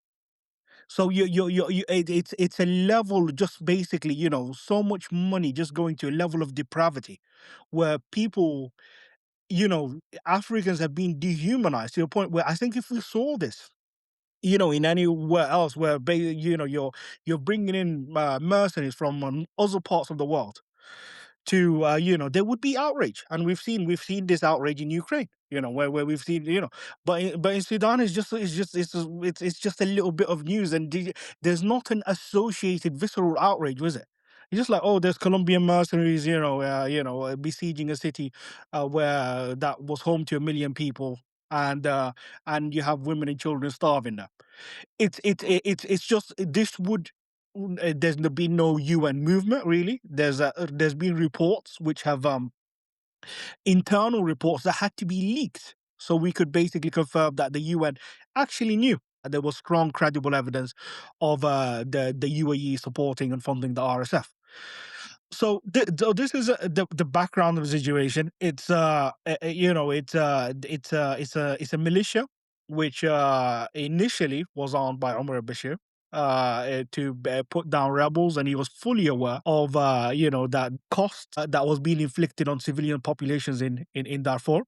So it's a level, just basically, so much money just going to a level of depravity, where people, Africans have been dehumanized to a point where I think if we saw this, in anywhere else, where you're bringing in mercenaries from other parts of the world to, there would be outrage. And we've seen this outrage in Ukraine, where we've seen, but in Sudan, it's just a little bit of news, and there's not an associated visceral outrage, was it? It's just like, oh, there's Colombian mercenaries, besieging a city where that was home to 1 million people, and you have women and children starving there. It's just, this would, there's been no UN movement, really. There's been reports which have, internal reports that had to be leaked, so we could basically confirm that the UN actually knew. There was strong, credible evidence of the UAE supporting and funding the RSF. So this is the background of the situation. It's it's a militia which initially was armed by Omar al-Bashir to put down rebels, and he was fully aware of that cost that was being inflicted on civilian populations in Darfur.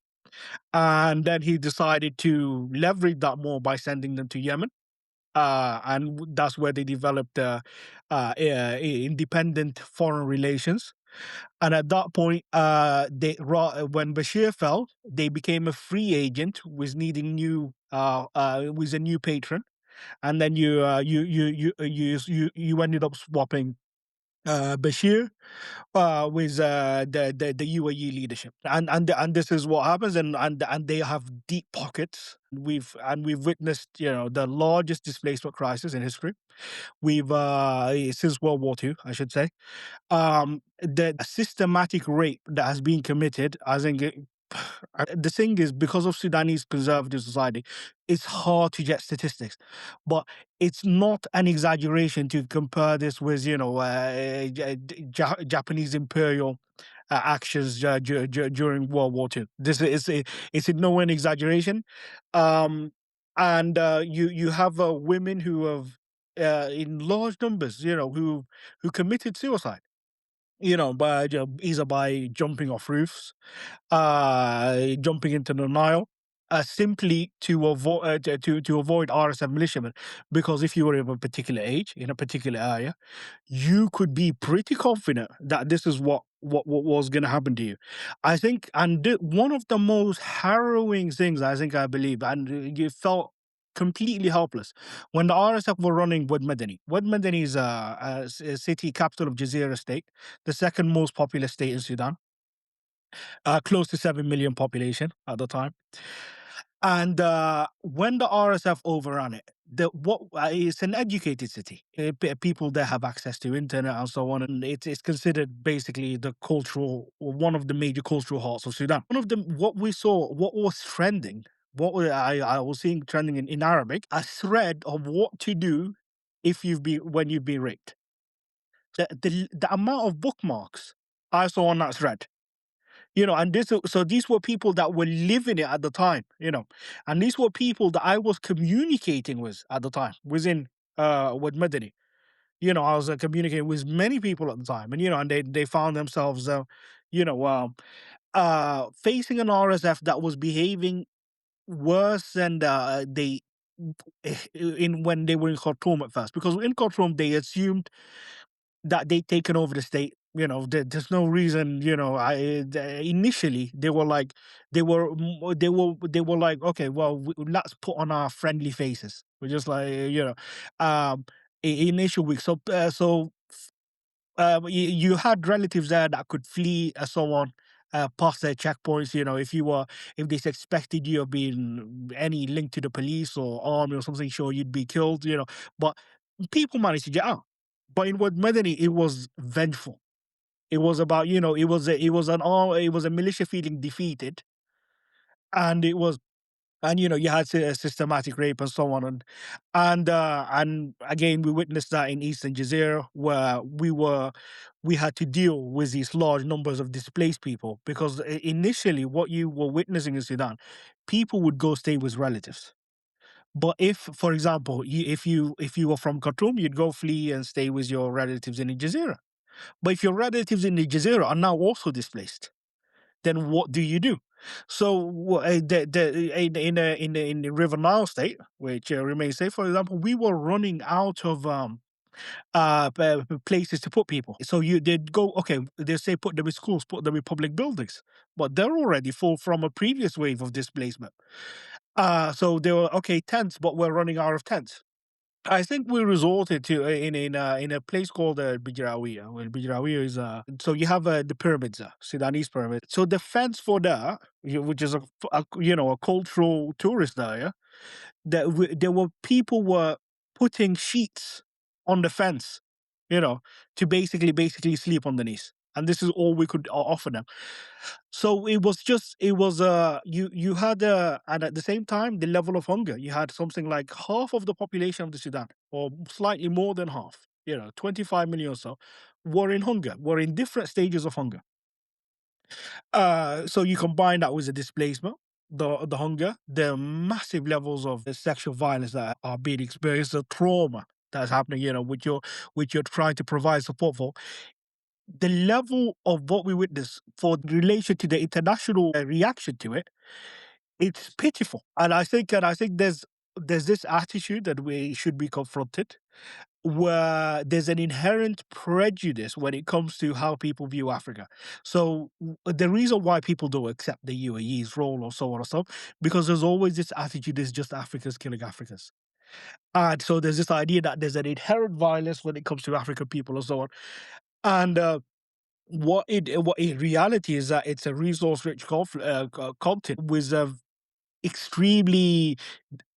And then he decided to leverage that more by sending them to Yemen. And that's where they developed independent foreign relations. And at that point, when Bashir fell, they became a free agent, was needing with a new patron. And then you ended up swapping Bashir with the UAE leadership, and this is what happens, and they have deep pockets. We've witnessed, the largest displacement crisis in history. We've since World War II, I should say. The systematic rape that has been committed, I think. The thing is, because of Sudanese conservative society, it's hard to get statistics, but it's not an exaggeration to compare this with, Japanese imperial actions during World War II. This is it's in no way an exaggeration. You have women who have, in large numbers, who committed suicide, either by jumping off roofs, jumping into the Nile, simply to avoid RSF militiamen. Because if you were of a particular age in a particular area, you could be pretty confident that this is what was going to happen to you. I think, and one of the most harrowing things, I believe, and you felt completely helpless when the RSF were running Wad Madani. Wad Madani is a city capital of Jazeera state, the second most populous state in Sudan, close to 7 million population at the time. And when the RSF overran it, it's an educated city. People there have access to internet and so on, and it's considered basically the cultural, or one of the major cultural hearts of Sudan. One of them, what we saw, what was trending, I was seeing trending in Arabic, a thread of what to do when you've been raped. The amount of bookmarks I saw on that thread. And these were people that were living it at the time, and these were people that I was communicating with at the time, within with Medini. I was communicating with many people at the time, and and they found themselves, facing an RSF that was behaving worse than they in when they were in Khartoum at first, because in Khartoum they assumed that they'd taken over the state. There's no reason. Initially they were like, they were like, okay, well, let's put on our friendly faces. We're just like, initial weeks. You had relatives there that could flee and so on, past their checkpoints. If they suspected you of being any link to the police or army or something, sure, you'd be killed. But people managed to get out. But in what Medani, it was vengeful. It was about, it was a militia feeling defeated, and it was and you had systematic rape and so on, and again we witnessed that in Eastern Jazeera, where we had to deal with these large numbers of displaced people, because initially what you were witnessing in Sudan, people would go stay with relatives. But if, for example, if you were from Khartoum, you'd go flee and stay with your relatives in the Jazeera. But if your relatives in the Jazeera are now also displaced, then what do you do? So in the River Nile state, which remains safe, for example, we were running out of places to put people. So you did go, okay, they say put them in schools, put them in public buildings, but they're already full from a previous wave of displacement. So they were, okay, tents, but we're running out of tents. I think we resorted to in a place called Bijrawiya. Well, Bijrawiya is so you have the pyramids, Sudanese pyramid. So the fence for that, which is a cultural tourist area, there were people were putting sheets on the fence, you know, to basically sleep underneath, and this is all we could offer them. So you had and at the same time the level of hunger, you had something like half of the population of the Sudan, or slightly more than half, 25 million or so, were in different stages of hunger. So you combine that with the displacement, the hunger, the massive levels of the sexual violence that are being experienced, the trauma that's happening, which you're trying to provide support for. The level of what we witness for relation to the international reaction to it, it's pitiful. And I think there's this attitude that we should be confronted, where there's an inherent prejudice when it comes to how people view Africa. So the reason why people don't accept the UAE's role or so on or so, because there's always this attitude, it's just Africans killing Africans. And so there's this idea that there's an inherent violence when it comes to African people and so on. And what in reality is that it's a resource-rich continent with extremely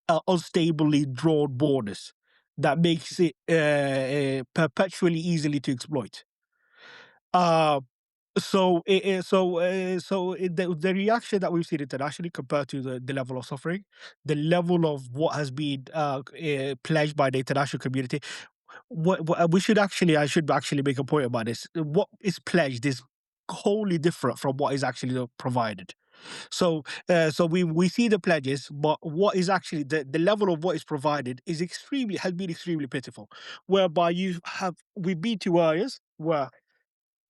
unstably drawn borders that makes it perpetually easily to exploit. Uh, the reaction that we've seen internationally compared to the level of suffering, the level of what has been pledged by the international community, I should actually make a point about this. What is pledged is wholly different from what is actually provided. So we see the pledges, but what is actually the level of what is provided has been extremely pitiful. Whereby we've been to areas where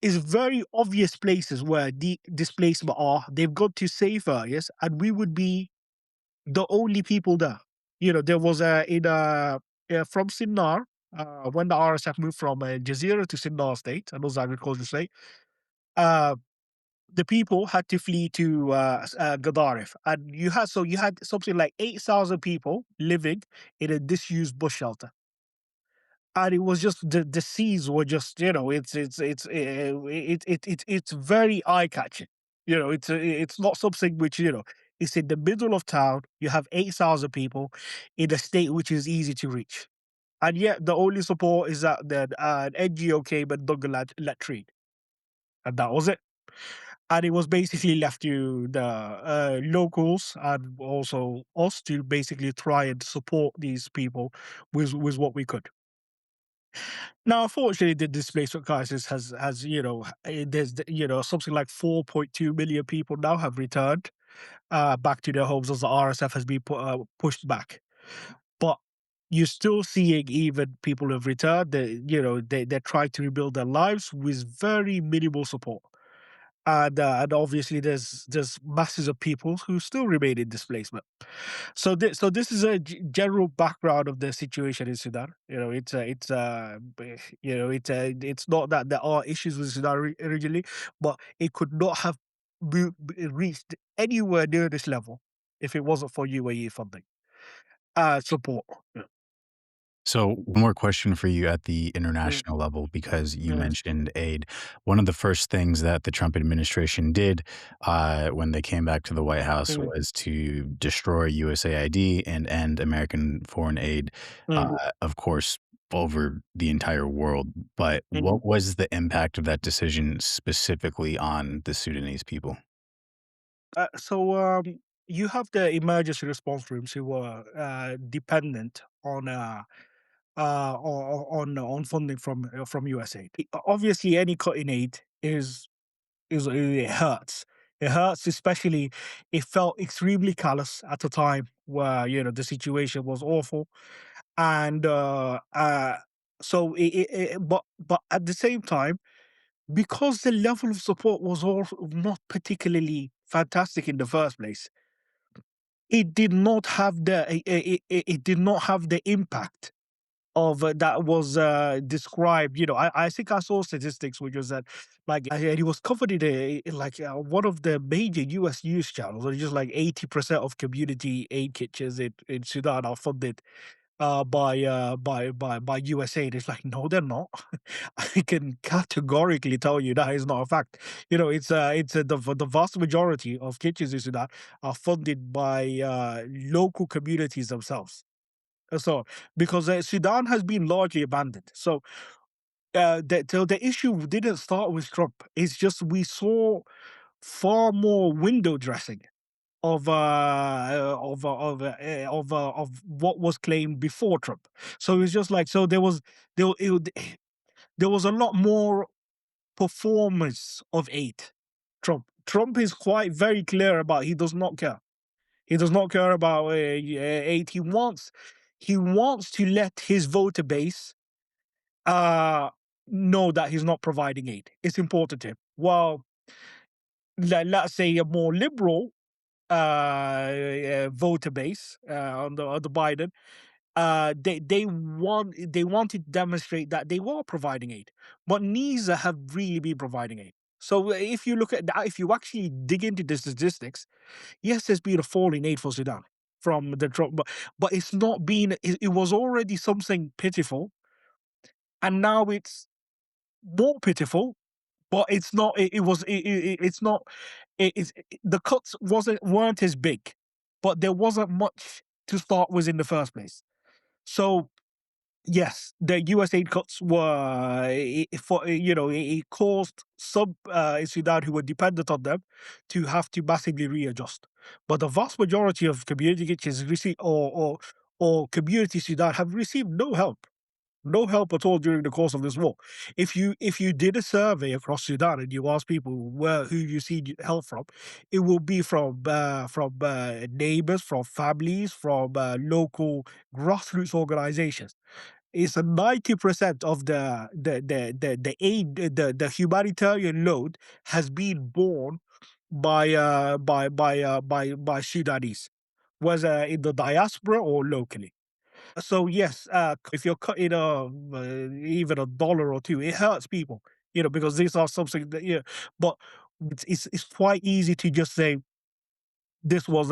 it's very obvious places where the displacement are. They've got to safe areas, and we would be the only people there. There was from Sinnar, when the RSF moved from Jazeera to Sinnar state, and those agricultural state. Uh, the people had to flee to Gadaref, and you had something like 8,000 people living in a disused bush shelter, and it was just the seas were just, it's very eye catching. It's not something which, it's in the middle of town. You have 8,000 people in a state which is easy to reach, and yet the only support is that an NGO came and dug a latrine, and that was it. And it was basically left to the locals and also us to basically try and support these people with what we could. Now, unfortunately, the displacement crisis has there's something like 4.2 million people now have returned back to their homes as the RSF has been pushed back. But you're still seeing even people who have returned. They're trying to rebuild their lives with very minimal support. and obviously there's masses of people who still remain in displacement. So this is a general background of the situation in Sudan. It's not that there are issues with Sudan originally, but it could not have reached anywhere near this level if it wasn't for UAE funding support. Yeah. So, one more question for you at the Mm, international level, because you mm, mentioned aid. One of the first things that the Trump administration did when they came back to the White House mm, was to destroy USAID and end American foreign aid, mm, of course, over the entire world. But mm. what was the impact of that decision specifically on the Sudanese people? So you have the emergency response rooms who were dependent on funding from USAID. Obviously, any cut in aid is it hurts. It hurts, especially it felt extremely callous at the time where the situation was awful, and so but at the same time, because the level of support was also not particularly fantastic in the first place, it did not have it did not have the impact of that was described. I think I saw statistics which was that and it was covered in one of the major US news channels. It's just like 80% of community aid kitchens in Sudan are funded by USAID. It's like, no, they're not. I can categorically tell you that is not a fact. The vast majority of kitchens in Sudan are funded by local communities themselves. So because Sudan has been largely abandoned. So the issue didn't start with Trump. It's just we saw far more window dressing of what was claimed before Trump. So it's just like, so there there was a lot more performance of aid. Trump is quite very clear about he does not care. He does not care about aid. He wants to let his voter base uh know that he's not providing aid. It's important to him. Well, let's say a more liberal voter base on the Biden, they wanted to demonstrate that they were providing aid, but neither have really been providing aid. So if you look at that, if you actually dig into the statistics, yes, there's been a fall in aid for Sudan from the Trump, but it's not been. It was already something pitiful, and now it's more pitiful. But it's not. It's not. The cuts weren't as big, but there wasn't much to start with in the first place. So yes, the USAID cuts were it caused some in Sudan who were dependent on them to have to massively readjust. But the vast majority of community kitchens receive or community Sudan have received no help at all during the course of this war. If you did a survey across Sudan and you ask people who you see help from, it will be from neighbors, from families, from local grassroots organizations. It's a 90% of the aid, the humanitarian load has been borne by Sudanese, whether in the diaspora or locally. So yes, if you're cutting even a dollar or two, it hurts people, because these are something that but it's quite easy to just say this was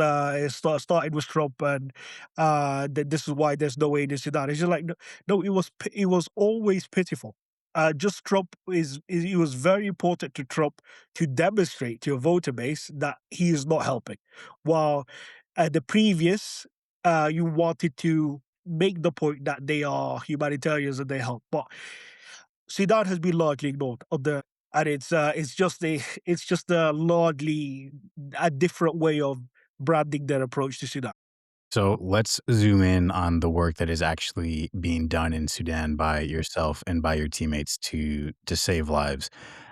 started with Trump, and that this is why there's no way in Sudan. It's just like, no, no, it was always pitiful. Just Trump it was very important to Trump to demonstrate to a voter base that he is not helping, while the previous you wanted to make the point that they are humanitarians and they help, but Sudan has been largely ignored and it's just largely a different way of branding their approach to Sudan. So let's zoom in on the work that is actually being done in Sudan by yourself and by your teammates to save lives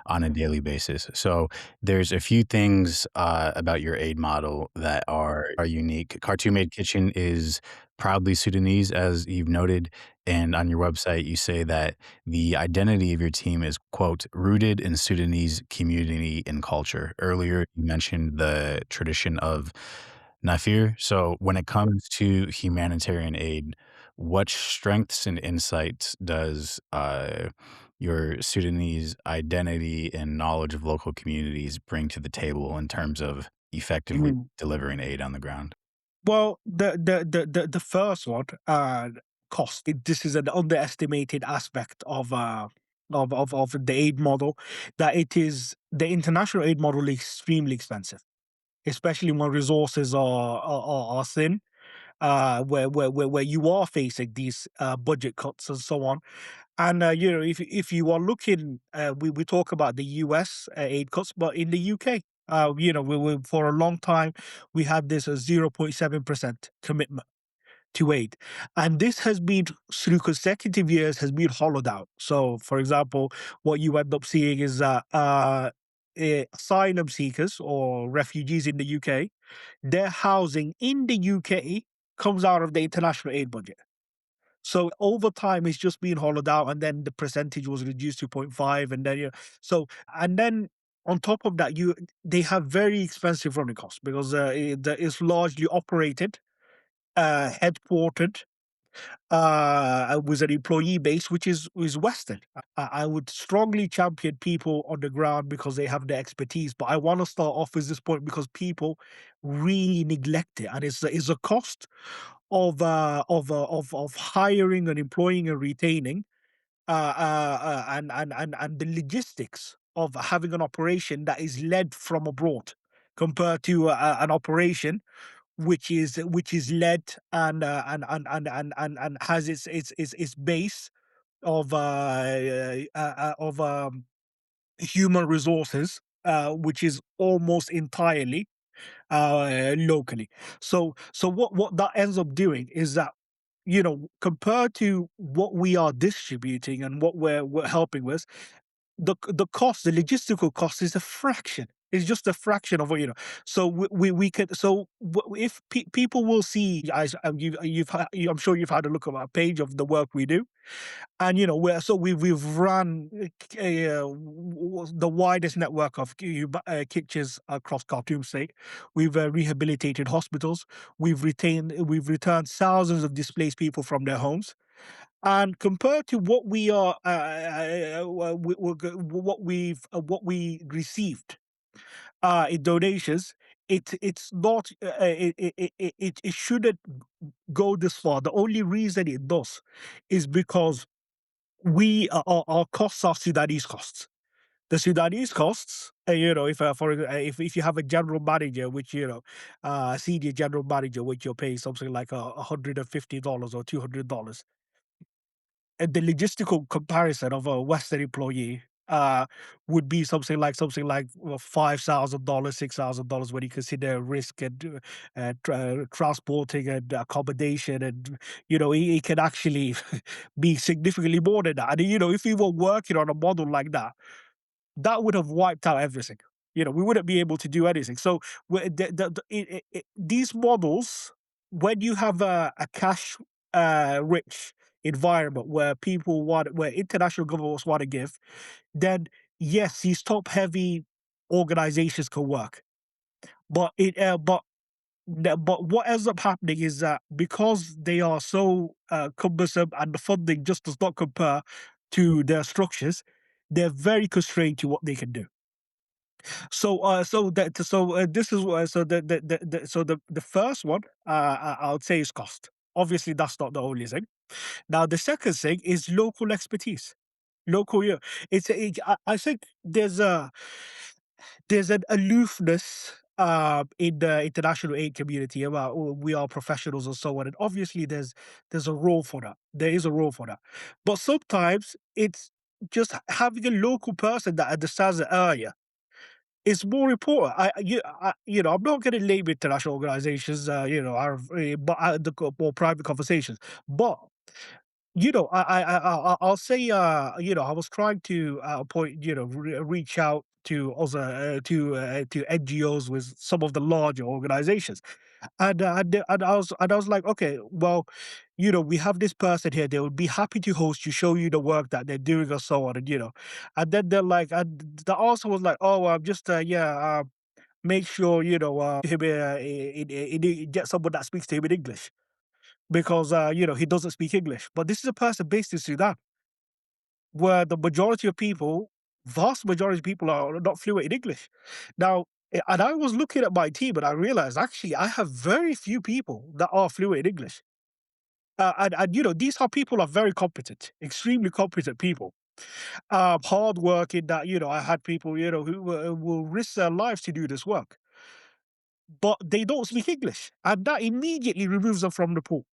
on a daily basis. So there's a few things about your aid model that are unique. Khartoum Aid Kitchen is proudly Sudanese, as you've noted, and on your website, you say that the identity of your team is, quote, rooted in Sudanese community and culture. Earlier, you mentioned the tradition of Nafir. So when it comes to humanitarian aid, what strengths and insights does your Sudanese identity and knowledge of local communities bring to the table in terms of effectively Mhm. delivering aid on the ground? Well, the first one, cost. This is an underestimated aspect of the aid model. That it is the international aid model is extremely expensive, especially when resources are thin. Where you are facing these budget cuts and so on. And if you are looking, we talk about the U.S. Aid cuts, but in the U.K., we for a long time we had this 0.7% commitment to aid, and this has been through consecutive years has been hollowed out. So, for example, what you end up seeing is that asylum seekers or refugees in the UK, their housing in the UK comes out of the international aid budget. So over time, it's just been hollowed out, and then the percentage was reduced to 0.5, and then so and then on top of that, you they have very expensive running costs because it's largely operated, headquartered, with an employee base which is Western. I would strongly champion people on the ground because they have the expertise, but I want to start off with this point because people really neglect it, and it's a cost of hiring and employing and retaining, and the logistics of having an operation that is led from abroad compared to an operation which is led and has its base of human resources, which is almost entirely locally. So what that ends up doing is that, compared to what we are distributing and what we're helping with, the cost, the logistical cost is a fraction. It's just a fraction of what. So we can. So if people will see, guys, I'm sure you've had a look at our page of the work we do, and where so we've run the widest network of kitchens across Khartoum State. We've rehabilitated hospitals. We've returned thousands of displaced people from their homes. And compared to what we are, what we received in donations, it's not, it shouldn't go this far. The only reason it does is because our costs are Sudanese costs. The Sudanese costs, if if you have a general manager, which senior general manager, which you're paying something like $150 or $200, the logistical comparison of a Western employee would be something like $5,000, $6,000 when you consider risk and transporting and accommodation, and it can actually be significantly more than that. And if we were working on a model like that, that would have wiped out everything. We wouldn't be able to do anything. So these models, when you have a cash rich environment where where international governments want to give, then yes, these top heavy organizations can work. But but what ends up happening is that because they are so cumbersome and the funding just does not compare to their structures, they're very constrained to what they can do. This is what so the first one, I would say, is cost. Obviously, that's not the only thing. Now, the second thing is local expertise. Local, I think there's an aloofness in the international aid community about, oh, we are professionals and so on. And obviously, there's a role for that. There is a role for that. But sometimes it's just having a local person that understands the area is more important. I'm not going to name international organizations, but the more private conversations. But I'll say, I was trying to reach out to also to NGOs with some of the larger organizations. And I was like, okay, well, we have this person here. They would be happy to host you, show you the work that they're doing, or so on, and then they're like, and the answer was like, oh, I'm just yeah, make sure him get someone that speaks to him in English because he doesn't speak English. But this is a person based in Sudan where the majority of people, vast majority of people, are not fluent in English. Now, and I was looking at my team and I realized actually I have very few people that are fluent in English. And these are people are very competent, extremely competent people, hardworking. That I had people who will risk their lives to do this work, but they don't speak English, and that immediately removes them from the pool,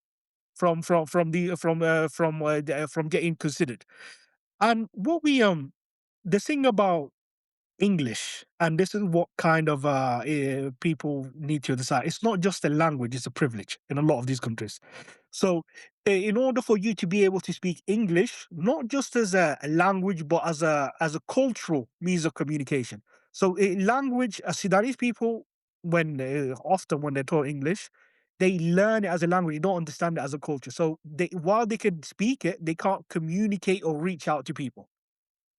from getting considered. And what we the thing about English, and this is what kind of people need to decide. It's not just a language; it's a privilege in a lot of these countries. So, in order for you to be able to speak English, not just as a language, but as a cultural means of communication. So, language, Sudanese people, when often when they're taught English, they learn it as a language. They don't understand it as a culture. So, while they can speak it, they can't communicate or reach out to people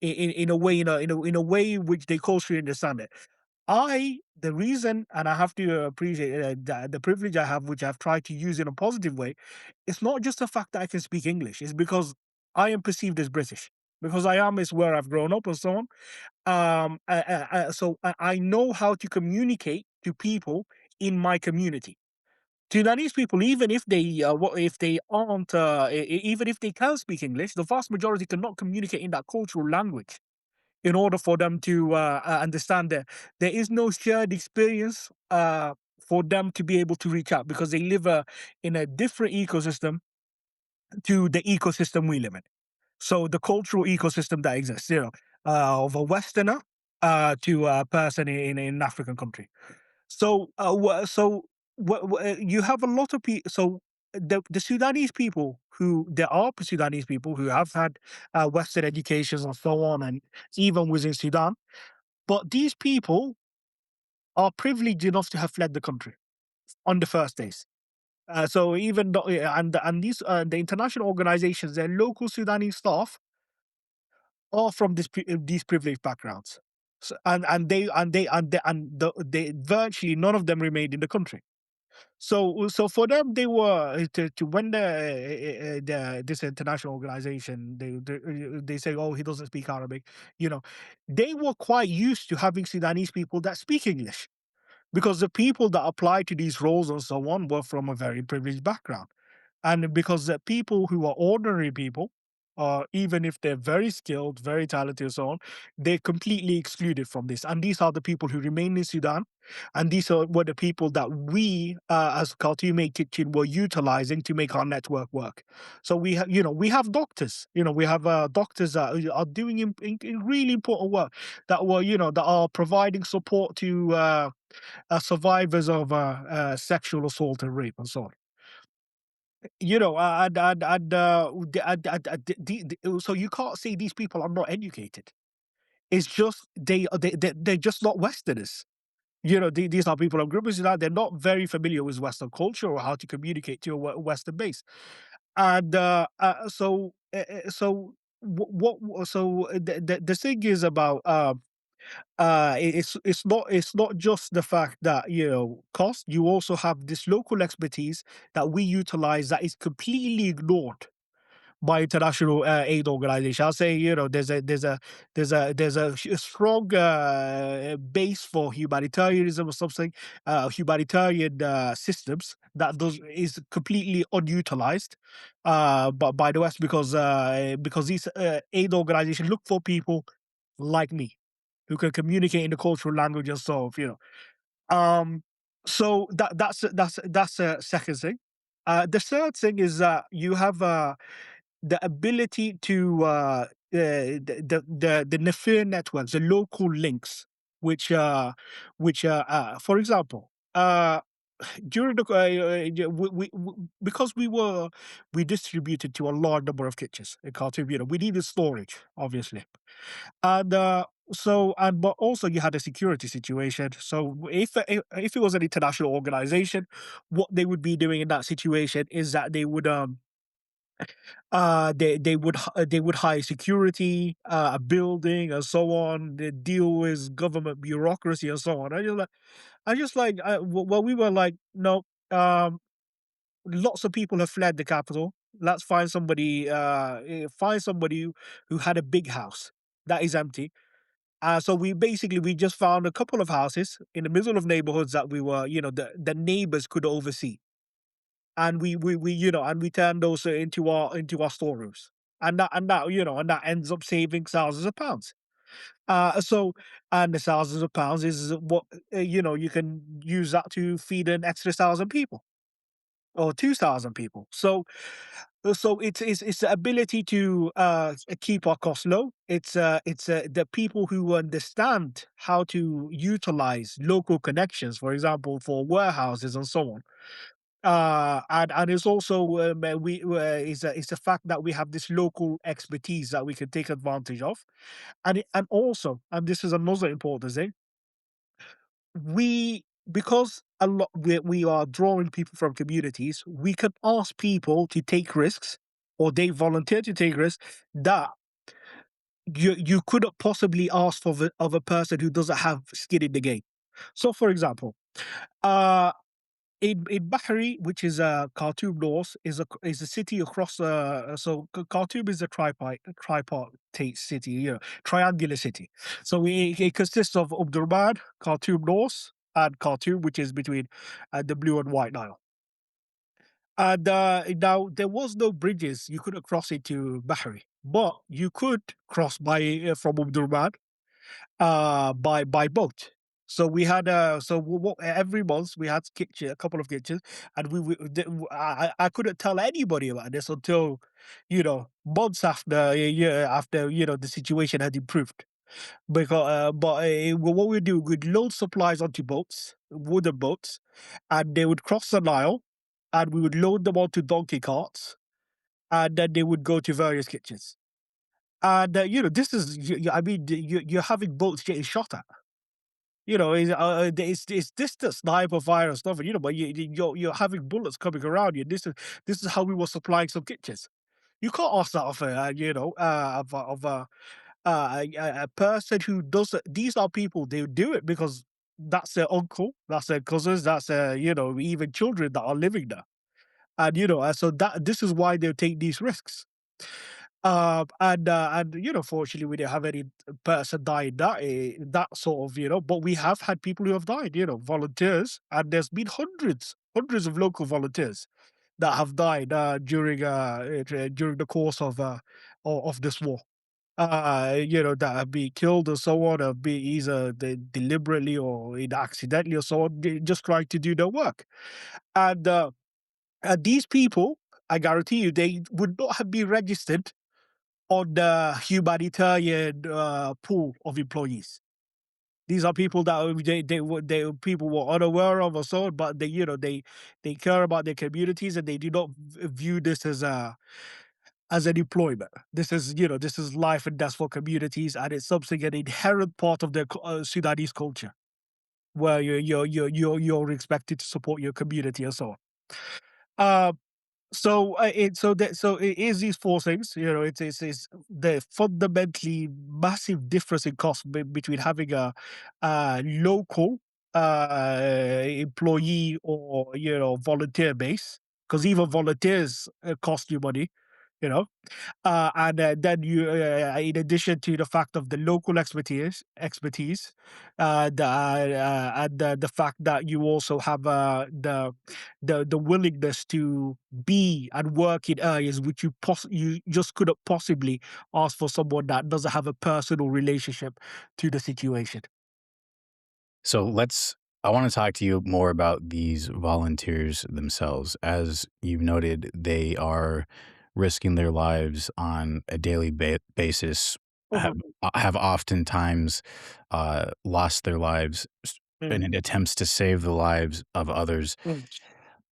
in a way, in a way which they culturally understand it. The reason, and I have to appreciate the privilege I have, which I've tried to use in a positive way. It's not just the fact that I can speak English; it's because I am perceived as British, because I am is where I've grown up and so on. So I know how to communicate to people in my community. Sudanese people, even if they if they aren't, even if they can speak English, the vast majority cannot communicate in that cultural language in order for them to understand that there is no shared experience for them to be able to reach out, because they live in a different ecosystem to the ecosystem we live in. So the cultural ecosystem that exists, of a Westerner to a person in an African country. So you have a lot of people. So the Sudanese people who there are Sudanese people who have had Western educations and so on, and even within Sudan, but these people are privileged enough to have fled the country on the first days. So even though, and these the international organizations, their local Sudanese staff are from these privileged backgrounds. So, they virtually none of them remained in the country. So for them, they were to when this international organization, they say, oh, he doesn't speak Arabic, you know, they were quite used to having Sudanese people that speak English, because the people that apply to these roles and so on were from a very privileged background. And because the people who are ordinary people, even if they're very skilled, very talented, and so on, they're completely excluded from this. And these are the people who remain in Sudan. And were the people that we, as Khartoum Aid Kitchen, were utilizing to make our network work. So we have doctors, we have doctors that are doing really important work, that are providing support to survivors of sexual assault and rape and so on. So you can't say these people are not educated. It's just they're just not Westerners. These are people of groups that they're not very familiar with Western culture or how to communicate to a Western base. And so the thing is about it's not just the fact that cost. You also have this local expertise that we utilize that is completely ignored by international aid organization. I'll say, there's a strong base for humanitarianism or something, humanitarian systems that does is completely unutilized, but by the West, because these aid organizations look for people like me who can communicate in the cultural language and so um so that's a second thing. The third thing is that you have the ability to the Nefer networks, the local links, which for example, during the because we distributed to a large number of kitchens in Khartoum. We needed storage, obviously, and but also you had a security situation. So if it was an international organization, what they would be doing in that situation is that they would hire security, a building, and so on. They deal with government bureaucracy and so on. Well, we were like, no, lots of people have fled the capital. Let's find somebody who had a big house that is empty. So we just found a couple of houses in the middle of neighborhoods that the neighbors could oversee, and we turned those into our storerooms, and that ends up saving thousands of pounds. So and the thousands of pounds is what you can use that to feed an extra 1,000 people or 2,000 people. So it's the ability to keep our costs low. It's the people who understand how to utilize local connections, for example, for warehouses and so on. And it's also it's a fact that we have this local expertise that we can take advantage of, and also, and this is another important thing, we because a lot we are drawing people from communities, we can ask people to take risks, or they volunteer to take risks that you couldn't possibly ask of a person who doesn't have skin in the game. So, for example, uh, in Bahri, which is Khartoum North, is a city across. Khartoum is a tripartite city, triangular city. So it consists of Omdurman, Khartoum North, and Khartoum, which is between the Blue and White Nile. And now there was no bridges; you couldn't cross into Bahri, but you could cross from Omdurman by boat. So we had every month we had a couple of kitchens, and I couldn't tell anybody about this until months after after the situation had improved. What we do, we'd load supplies onto boats, wooden boats, and they would cross the Nile, and we would load them onto donkey carts, and then they would go to various kitchens. And this is I mean you're having boats getting shot at. It's distance sniper fire and stuff, but you're having bullets coming around you. This is how we were supplying some kitchens. You can't ask that of a person who does it. These are people, they do it because that's their uncle, that's their cousins, that's their even children that are living there, and so that this is why they take these risks. And fortunately, we didn't have any person die in that sort of, but we have had people who have died, volunteers, and there's been hundreds of local volunteers that have died during the course of this war. That have been killed or so on, or be either deliberately or accidentally or so on, just trying to do their work. And these people, I guarantee you, they would not have been registered on the humanitarian pool of employees. These are people that people were unaware of or so, but they care about their communities, and they do not view this as an employment. This is life and death for communities, and it's something an inherent part of the Sudanese culture, where you're expected to support your community and so on. Uh, so it is these four things. It's the fundamentally massive difference in cost between having a local employee or volunteer base, because even volunteers cost you money. You know, and then in addition to the fact of the local expertise, and the fact that you also have the willingness to be and work in areas which you just couldn't possibly ask for someone that doesn't have a personal relationship to the situation. So I want to talk to you more about these volunteers themselves. As you've noted, they are risking their lives on a daily basis, have, Mhm, have oftentimes lost their lives mm, in attempts to save the lives of others. mm.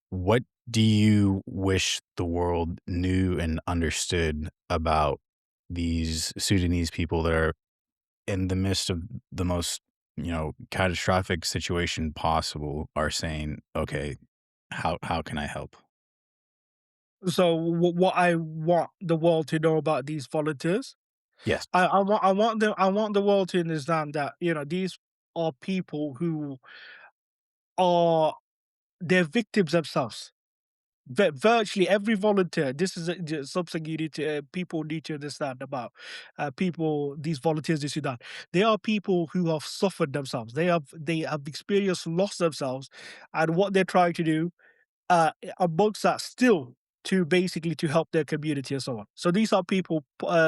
What do you wish the world knew and understood about these Sudanese people that are in the midst of the most, catastrophic situation possible, are saying, "Okay, how can I help?" So what I want the world to know about these volunteers, Yes. I want the world to understand that these are people who are they're victims themselves. Virtually every volunteer. This is something you need to people need to understand about people. These volunteers in Sudan, they are people who have suffered themselves. They have experienced loss themselves, and what they're trying to do amongst that still to basically to help their community and so on. So these are people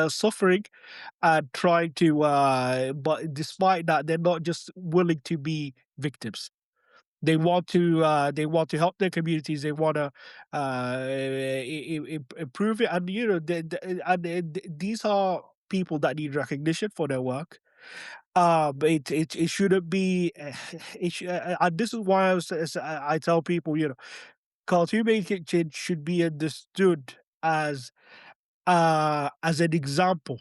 suffering and trying to, but despite that, they're not just willing to be victims. They want to help their communities. They want to improve it, and these are people that need recognition for their work. It shouldn't be. And this is why I tell people, Khartoum Aid Kitchen should be understood as an example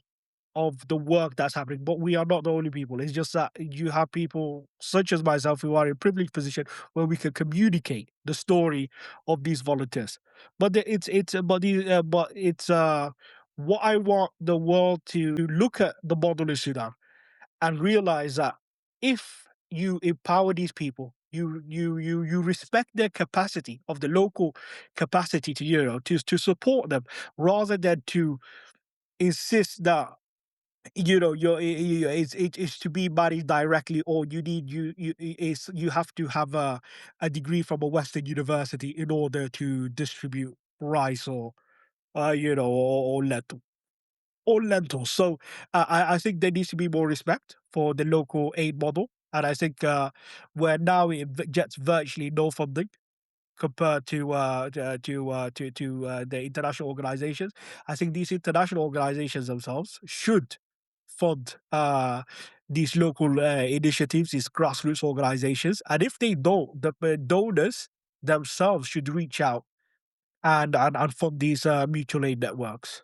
of the work that's happening. But we are not the only people. It's just that you have people such as myself who are in a privileged position where we can communicate the story of these volunteers. But it's what I want the world to look at the model in Sudan and realize that if you empower these people, you respect their capacity of the local capacity to to support them rather than to insist that it's to be married directly, or you need you have to have a degree from a Western university in order to distribute rice or or lentils. So I think there needs to be more respect for the local aid model, and I think where now it gets virtually no funding compared to the international organizations. I think these international organizations themselves should fund these local initiatives, these grassroots organizations, and if they don't, the donors themselves should reach out and fund these mutual aid networks.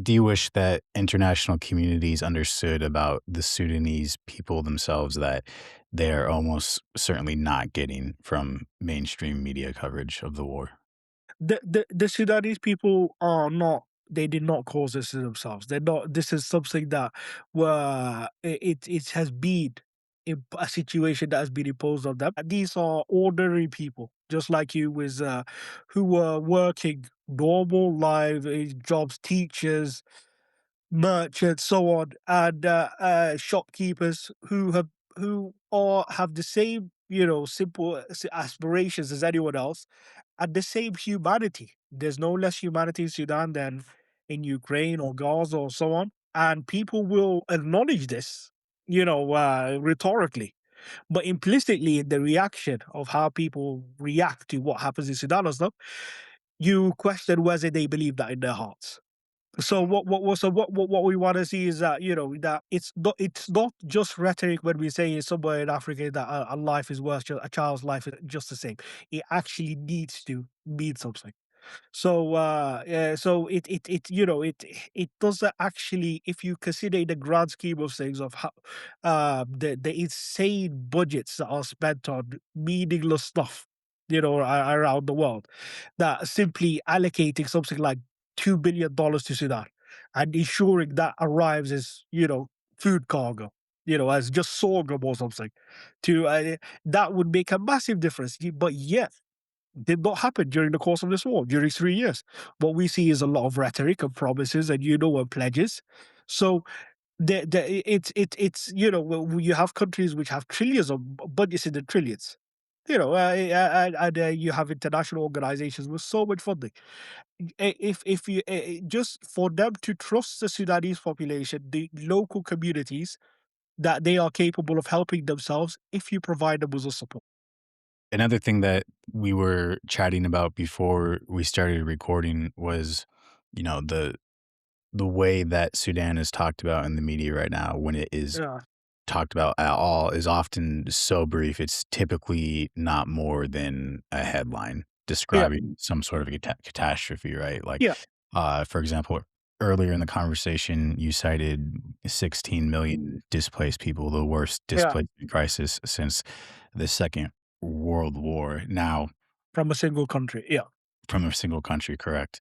Do you wish that international communities understood about the Sudanese people themselves that they're almost certainly not getting from mainstream media coverage of the war? The Sudanese people are not. They did not cause this to themselves. They're not. This is something that it has been a situation that has been imposed on them. These are ordinary people, just like you, with who were working normal life jobs, teachers, merchants, so on, and shopkeepers who are have the same simple aspirations as anyone else, and the same humanity. There's no less humanity in Sudan than in Ukraine or Gaza or so on, and people will acknowledge this, rhetorically, but implicitly in the reaction of how people react to what happens in Sudan and stuff, you question whether they believe that in their hearts. So what we want to see is that that it's not just rhetoric when we say somewhere in Africa that a life is worth a child's life is just the same. It actually needs to mean something. So so it doesn't actually, if you consider the grand scheme of things of how the insane budgets that are spent on meaningless stuff, around the world, that simply allocating something like $2 billion to Sudan and ensuring that arrives as food cargo, as just sorghum or something, to that would make a massive difference. But yet did not happen during the course of this war, during 3 years. What we see is a lot of rhetoric and promises and and pledges. So it's you have countries which have trillions of budgets in the trillions. And you have international organizations with so much funding. If you just for them to trust the Sudanese population, the local communities, that they are capable of helping themselves if you provide them with the support. Another thing that we were chatting about before we started recording was, the way that Sudan is talked about in the media right now, when it is Yeah, talked about at all, is often so brief. It's typically not more than a headline yeah, describing some sort of a catastrophe, right? Like, yeah. for example, earlier in the conversation, you cited 16 million displaced people, the worst Yeah, displacement crisis since the Second World War. Now, from a single country. Yeah. from a single country, correct.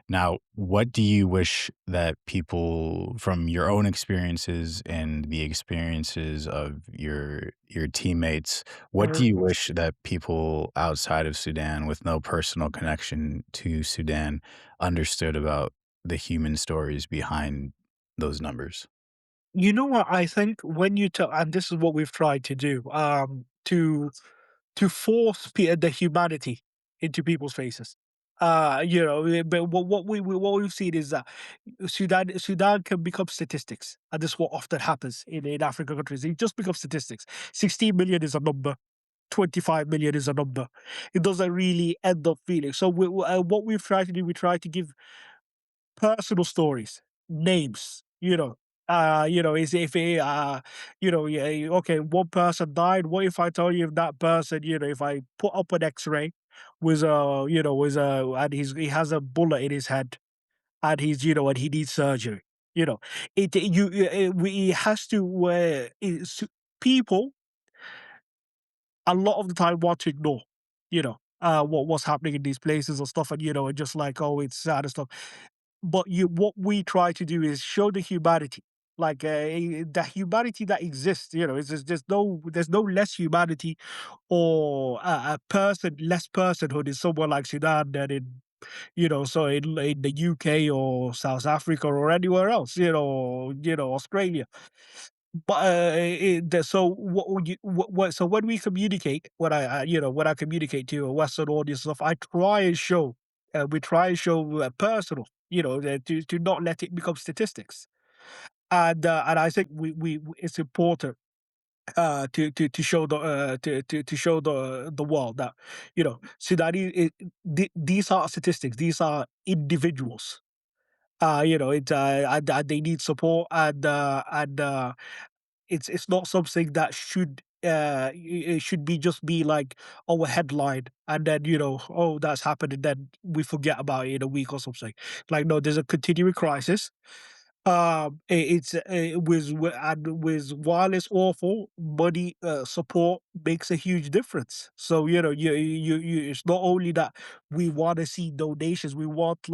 Now, what do you wish that people from your own experiences and the experiences of your teammates, what do Mhm. you wish that people outside of Sudan with no personal connection to Sudan understood about the human stories behind those numbers? You know what? I think when you tell, and this is what we've tried to do, to force the humanity into people's faces. But what we've seen is that Sudan can become statistics, and this is what often happens in African countries. It just becomes statistics. 16 million is a number. 25 million is a number. It doesn't really end up feeling. So what we've tried to do, we try to give personal stories, names, is if yeah, okay, one person died. What if I tell you if that person, if I put up an X-ray, and he has a bullet in his head, and and he needs surgery. You know, it has to. People a lot of the time want to ignore, what's happening in these places or stuff, and and just like, oh, it's sad and stuff. But what we try to do is show the humanity, like the humanity that exists. It's just, there's no less humanity or a person less personhood in somewhere like Sudan than in so in the UK or South Africa or anywhere else. Australia. But so what would you so when we communicate, when I communicate to a Western audience stuff, I try and show, we try and show personal, to not let it become statistics. And I think it's important to show to show the world that Sudanese, these are statistics, these are individuals. And they need support, and it's not something that should it should just be like, oh, a headline, and then oh, that's happened, and then we forget about it in a week or something. Like, no, there's a continuing crisis. It's with while it's awful, money support makes a huge difference. So it's not only that we want to see donations, we want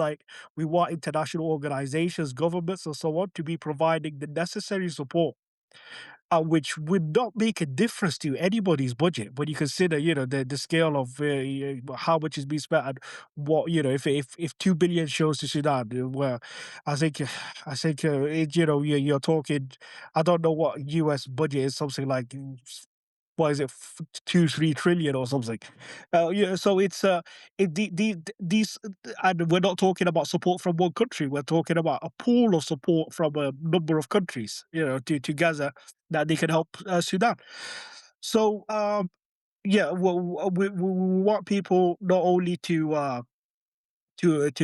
international organizations, governments, and so on to be providing the necessary support, which would not make a difference to anybody's budget when you consider, the scale of how much is being spent, and what, if 2 billion shows to Sudan, well, I think, you're talking. I don't know what U.S. budget is, something like, what is it, 2-3 trillion or something. So it's these, and we're not talking about support from one country. We're talking about a pool of support from a number of countries, to Gaza, that they can help Sudan. So yeah, well, we want people not only to but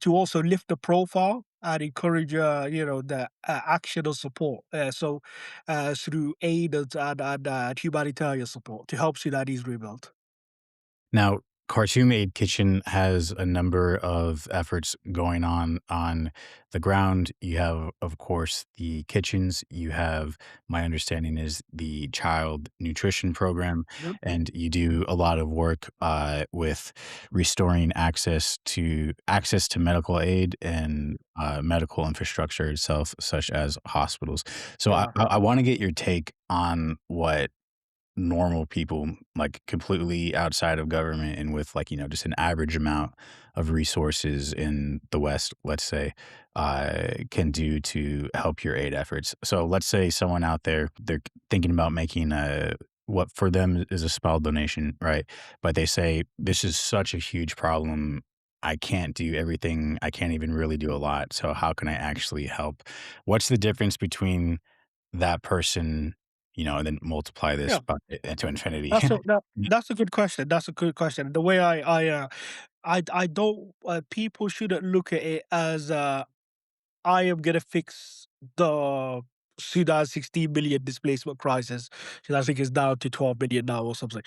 to also lift the profile and encourage the action or support. So through aid and humanitarian support to help Sudanese rebuild. Now, Khartoum Aid Kitchen has a number of efforts going on the ground. You have, of course, the kitchens. You have, my understanding is, the child nutrition program, Yep. and you do a lot of work with restoring access to medical aid and medical infrastructure itself, such as hospitals. So I, Yeah. I I want to get your take on what normal people, like completely outside of government and with, like, just an average amount of resources in the West, let's say, can do to help your aid efforts. So let's say someone out there, they're thinking about making what for them is a small donation, right? But they say, this is such a huge problem. I can't do everything. I can't even really do a lot. So how can I actually help? What's the difference between that person, and then multiply this Yeah. by into infinity. That's a good question. That's a good question. The way I don't, people shouldn't look at it as I am gonna fix the Sudan 16 million displacement crisis, which I think is down to 12 million now or something.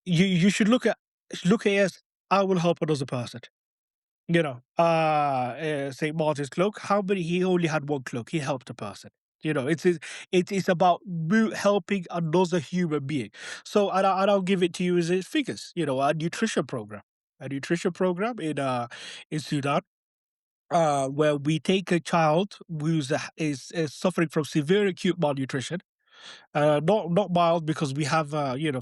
You should look at it as, I will help another person. St. Martin's cloak. How many? He only had one cloak. He helped a person. It's about helping another human being. So, and I'll give it to you as figures. A nutrition program in Sudan, where we take a child who's is suffering from severe acute malnutrition, not mild because we have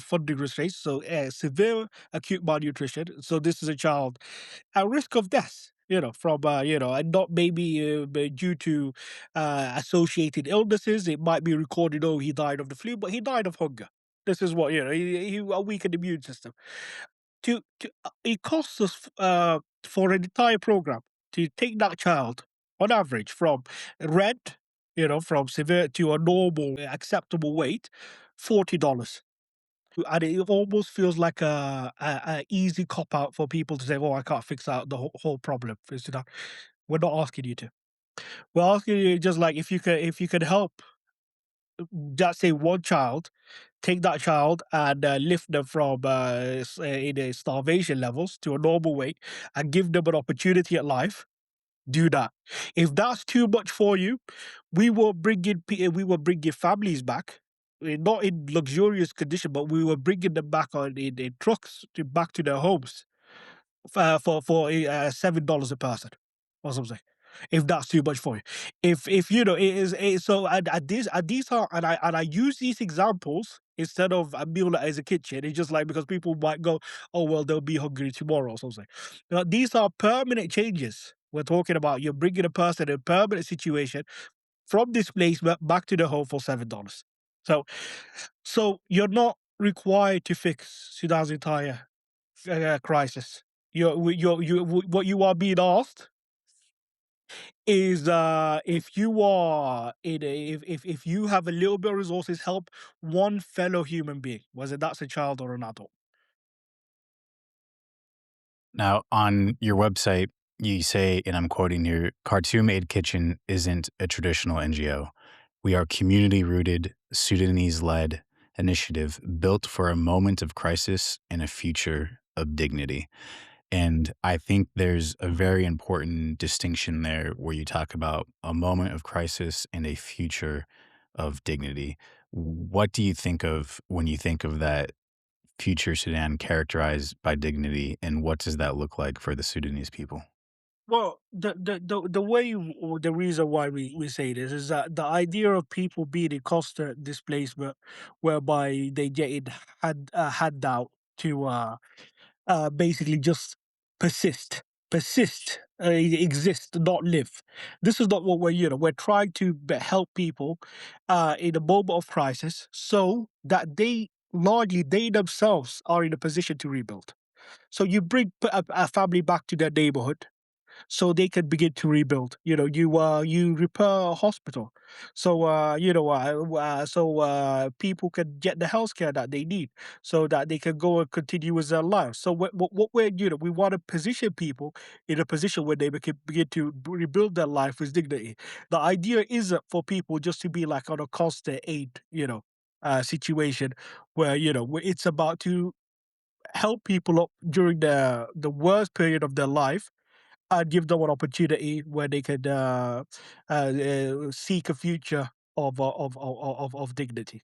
funding restraints. So severe acute malnutrition. So this is a child at risk of death. From and not maybe due to associated illnesses. It might be recorded. Oh, he died of the flu, but he died of hunger. This is what he a weakened immune system. It costs us for an entire program to take that child on average from red, from severe to a normal acceptable weight, $40. And it almost feels like a easy cop out for people to say, "Oh, I can't fix out the whole problem." We're not asking you to. We're asking you just like if you could help, just say one child, take that child and lift them from in a starvation levels to a normal weight and give them an opportunity at life. Do that. If that's too much for you, we will bring in families back, not in luxurious condition, but we were bringing them back in trucks back to their homes for $7 a person or something. If that's too much for you, if so, and these are and I use these examples instead of a meal as a kitchen. It's just like because people might go, oh well, they'll be hungry tomorrow or something. These are permanent changes. We're talking about you're bringing a person in a permanent situation from this place back to the home for $7. So, so you're not required to fix Sudan's entire crisis. What you are being asked is if you are in a if you have a little bit of resources, help one fellow human being, whether that's a child or an adult. Now, on your website, you say, and I'm quoting here, Khartoum Aid Kitchen isn't a traditional NGO. We are community rooted, Sudanese led initiative built for a moment of crisis and a future of dignity. And I think there's a very important distinction there where you talk about a moment of crisis and a future of dignity. What do you think of when you think of that future Sudan characterized by dignity, and what does that look like for the Sudanese people? Well, the way or the reason why we say this is that the idea of people being in constant displacement, whereby they get it handout to basically just persist, exist, not live. This is not what we're trying to help people in a moment of crisis, so that they themselves are in a position to rebuild. So you bring a family back to their neighborhood so they can begin to rebuild. You repair a hospital, so people can get the healthcare that they need, so that they can go and continue with their lives. So what we're we want to position people in a position where they can begin to rebuild their life with dignity. The idea isn't for people just to be like on a constant aid, situation where where it's about to help people up during the worst period of their life and give them an opportunity where they could seek a future of dignity.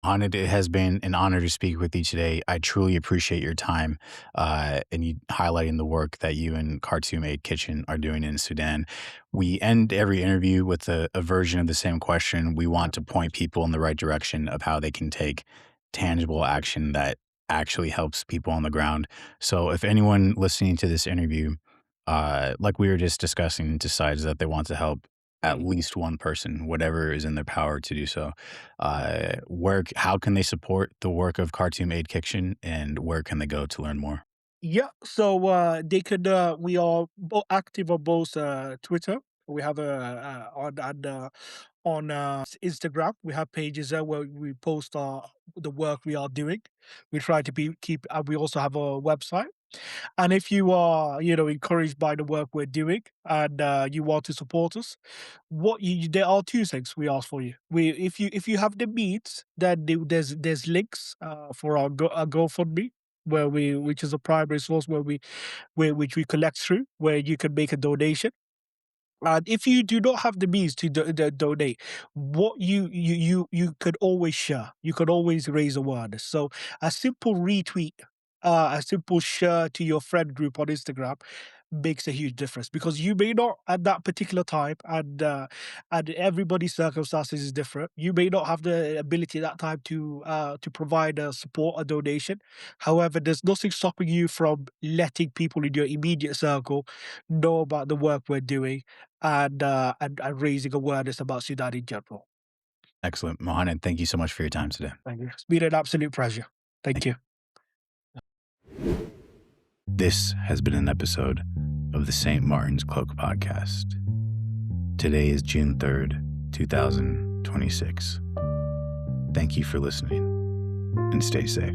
Mohanad, it has been an honor to speak with you today. I truly appreciate your time and you highlighting the work that you and Khartoum Aid Kitchen are doing in Sudan. We end every interview with a version of the same question. We want to point people in the right direction of how they can take tangible action that actually helps people on the ground. So if anyone listening to this interview, like we were just discussing, decides that they want to help at least one person, whatever is in their power to do so, how can they support the work of Khartoum Aid Kitchen, and where can they go to learn more? Yeah, so they could. We are active on both Twitter. We have on Instagram. We have pages there where we post the work we are doing. We try to keep. We also have a website. And if you are, encouraged by the work we're doing and you want to support us, there are two things we ask for you. If you have the means, then there's links for our GoFundMe. which is a primary source which we collect through, where you can make a donation. And if you do not have the means to donate, what you could always share. You could always raise awareness. So a simple retweet, a simple share to your friend group on Instagram makes a huge difference, because you may not at that particular time, and everybody's circumstances is different. You may not have the ability at that time to provide a support, a donation. However, there's nothing stopping you from letting people in your immediate circle know about the work we're doing, and raising awareness about Sudan in general. Excellent. Mohanad, thank you so much for your time today. Thank you. It's been an absolute pleasure. Thank you. This has been an episode of the St. Martin's Cloak Podcast. Today is June 3rd, 2026. Thank you for listening, and stay safe.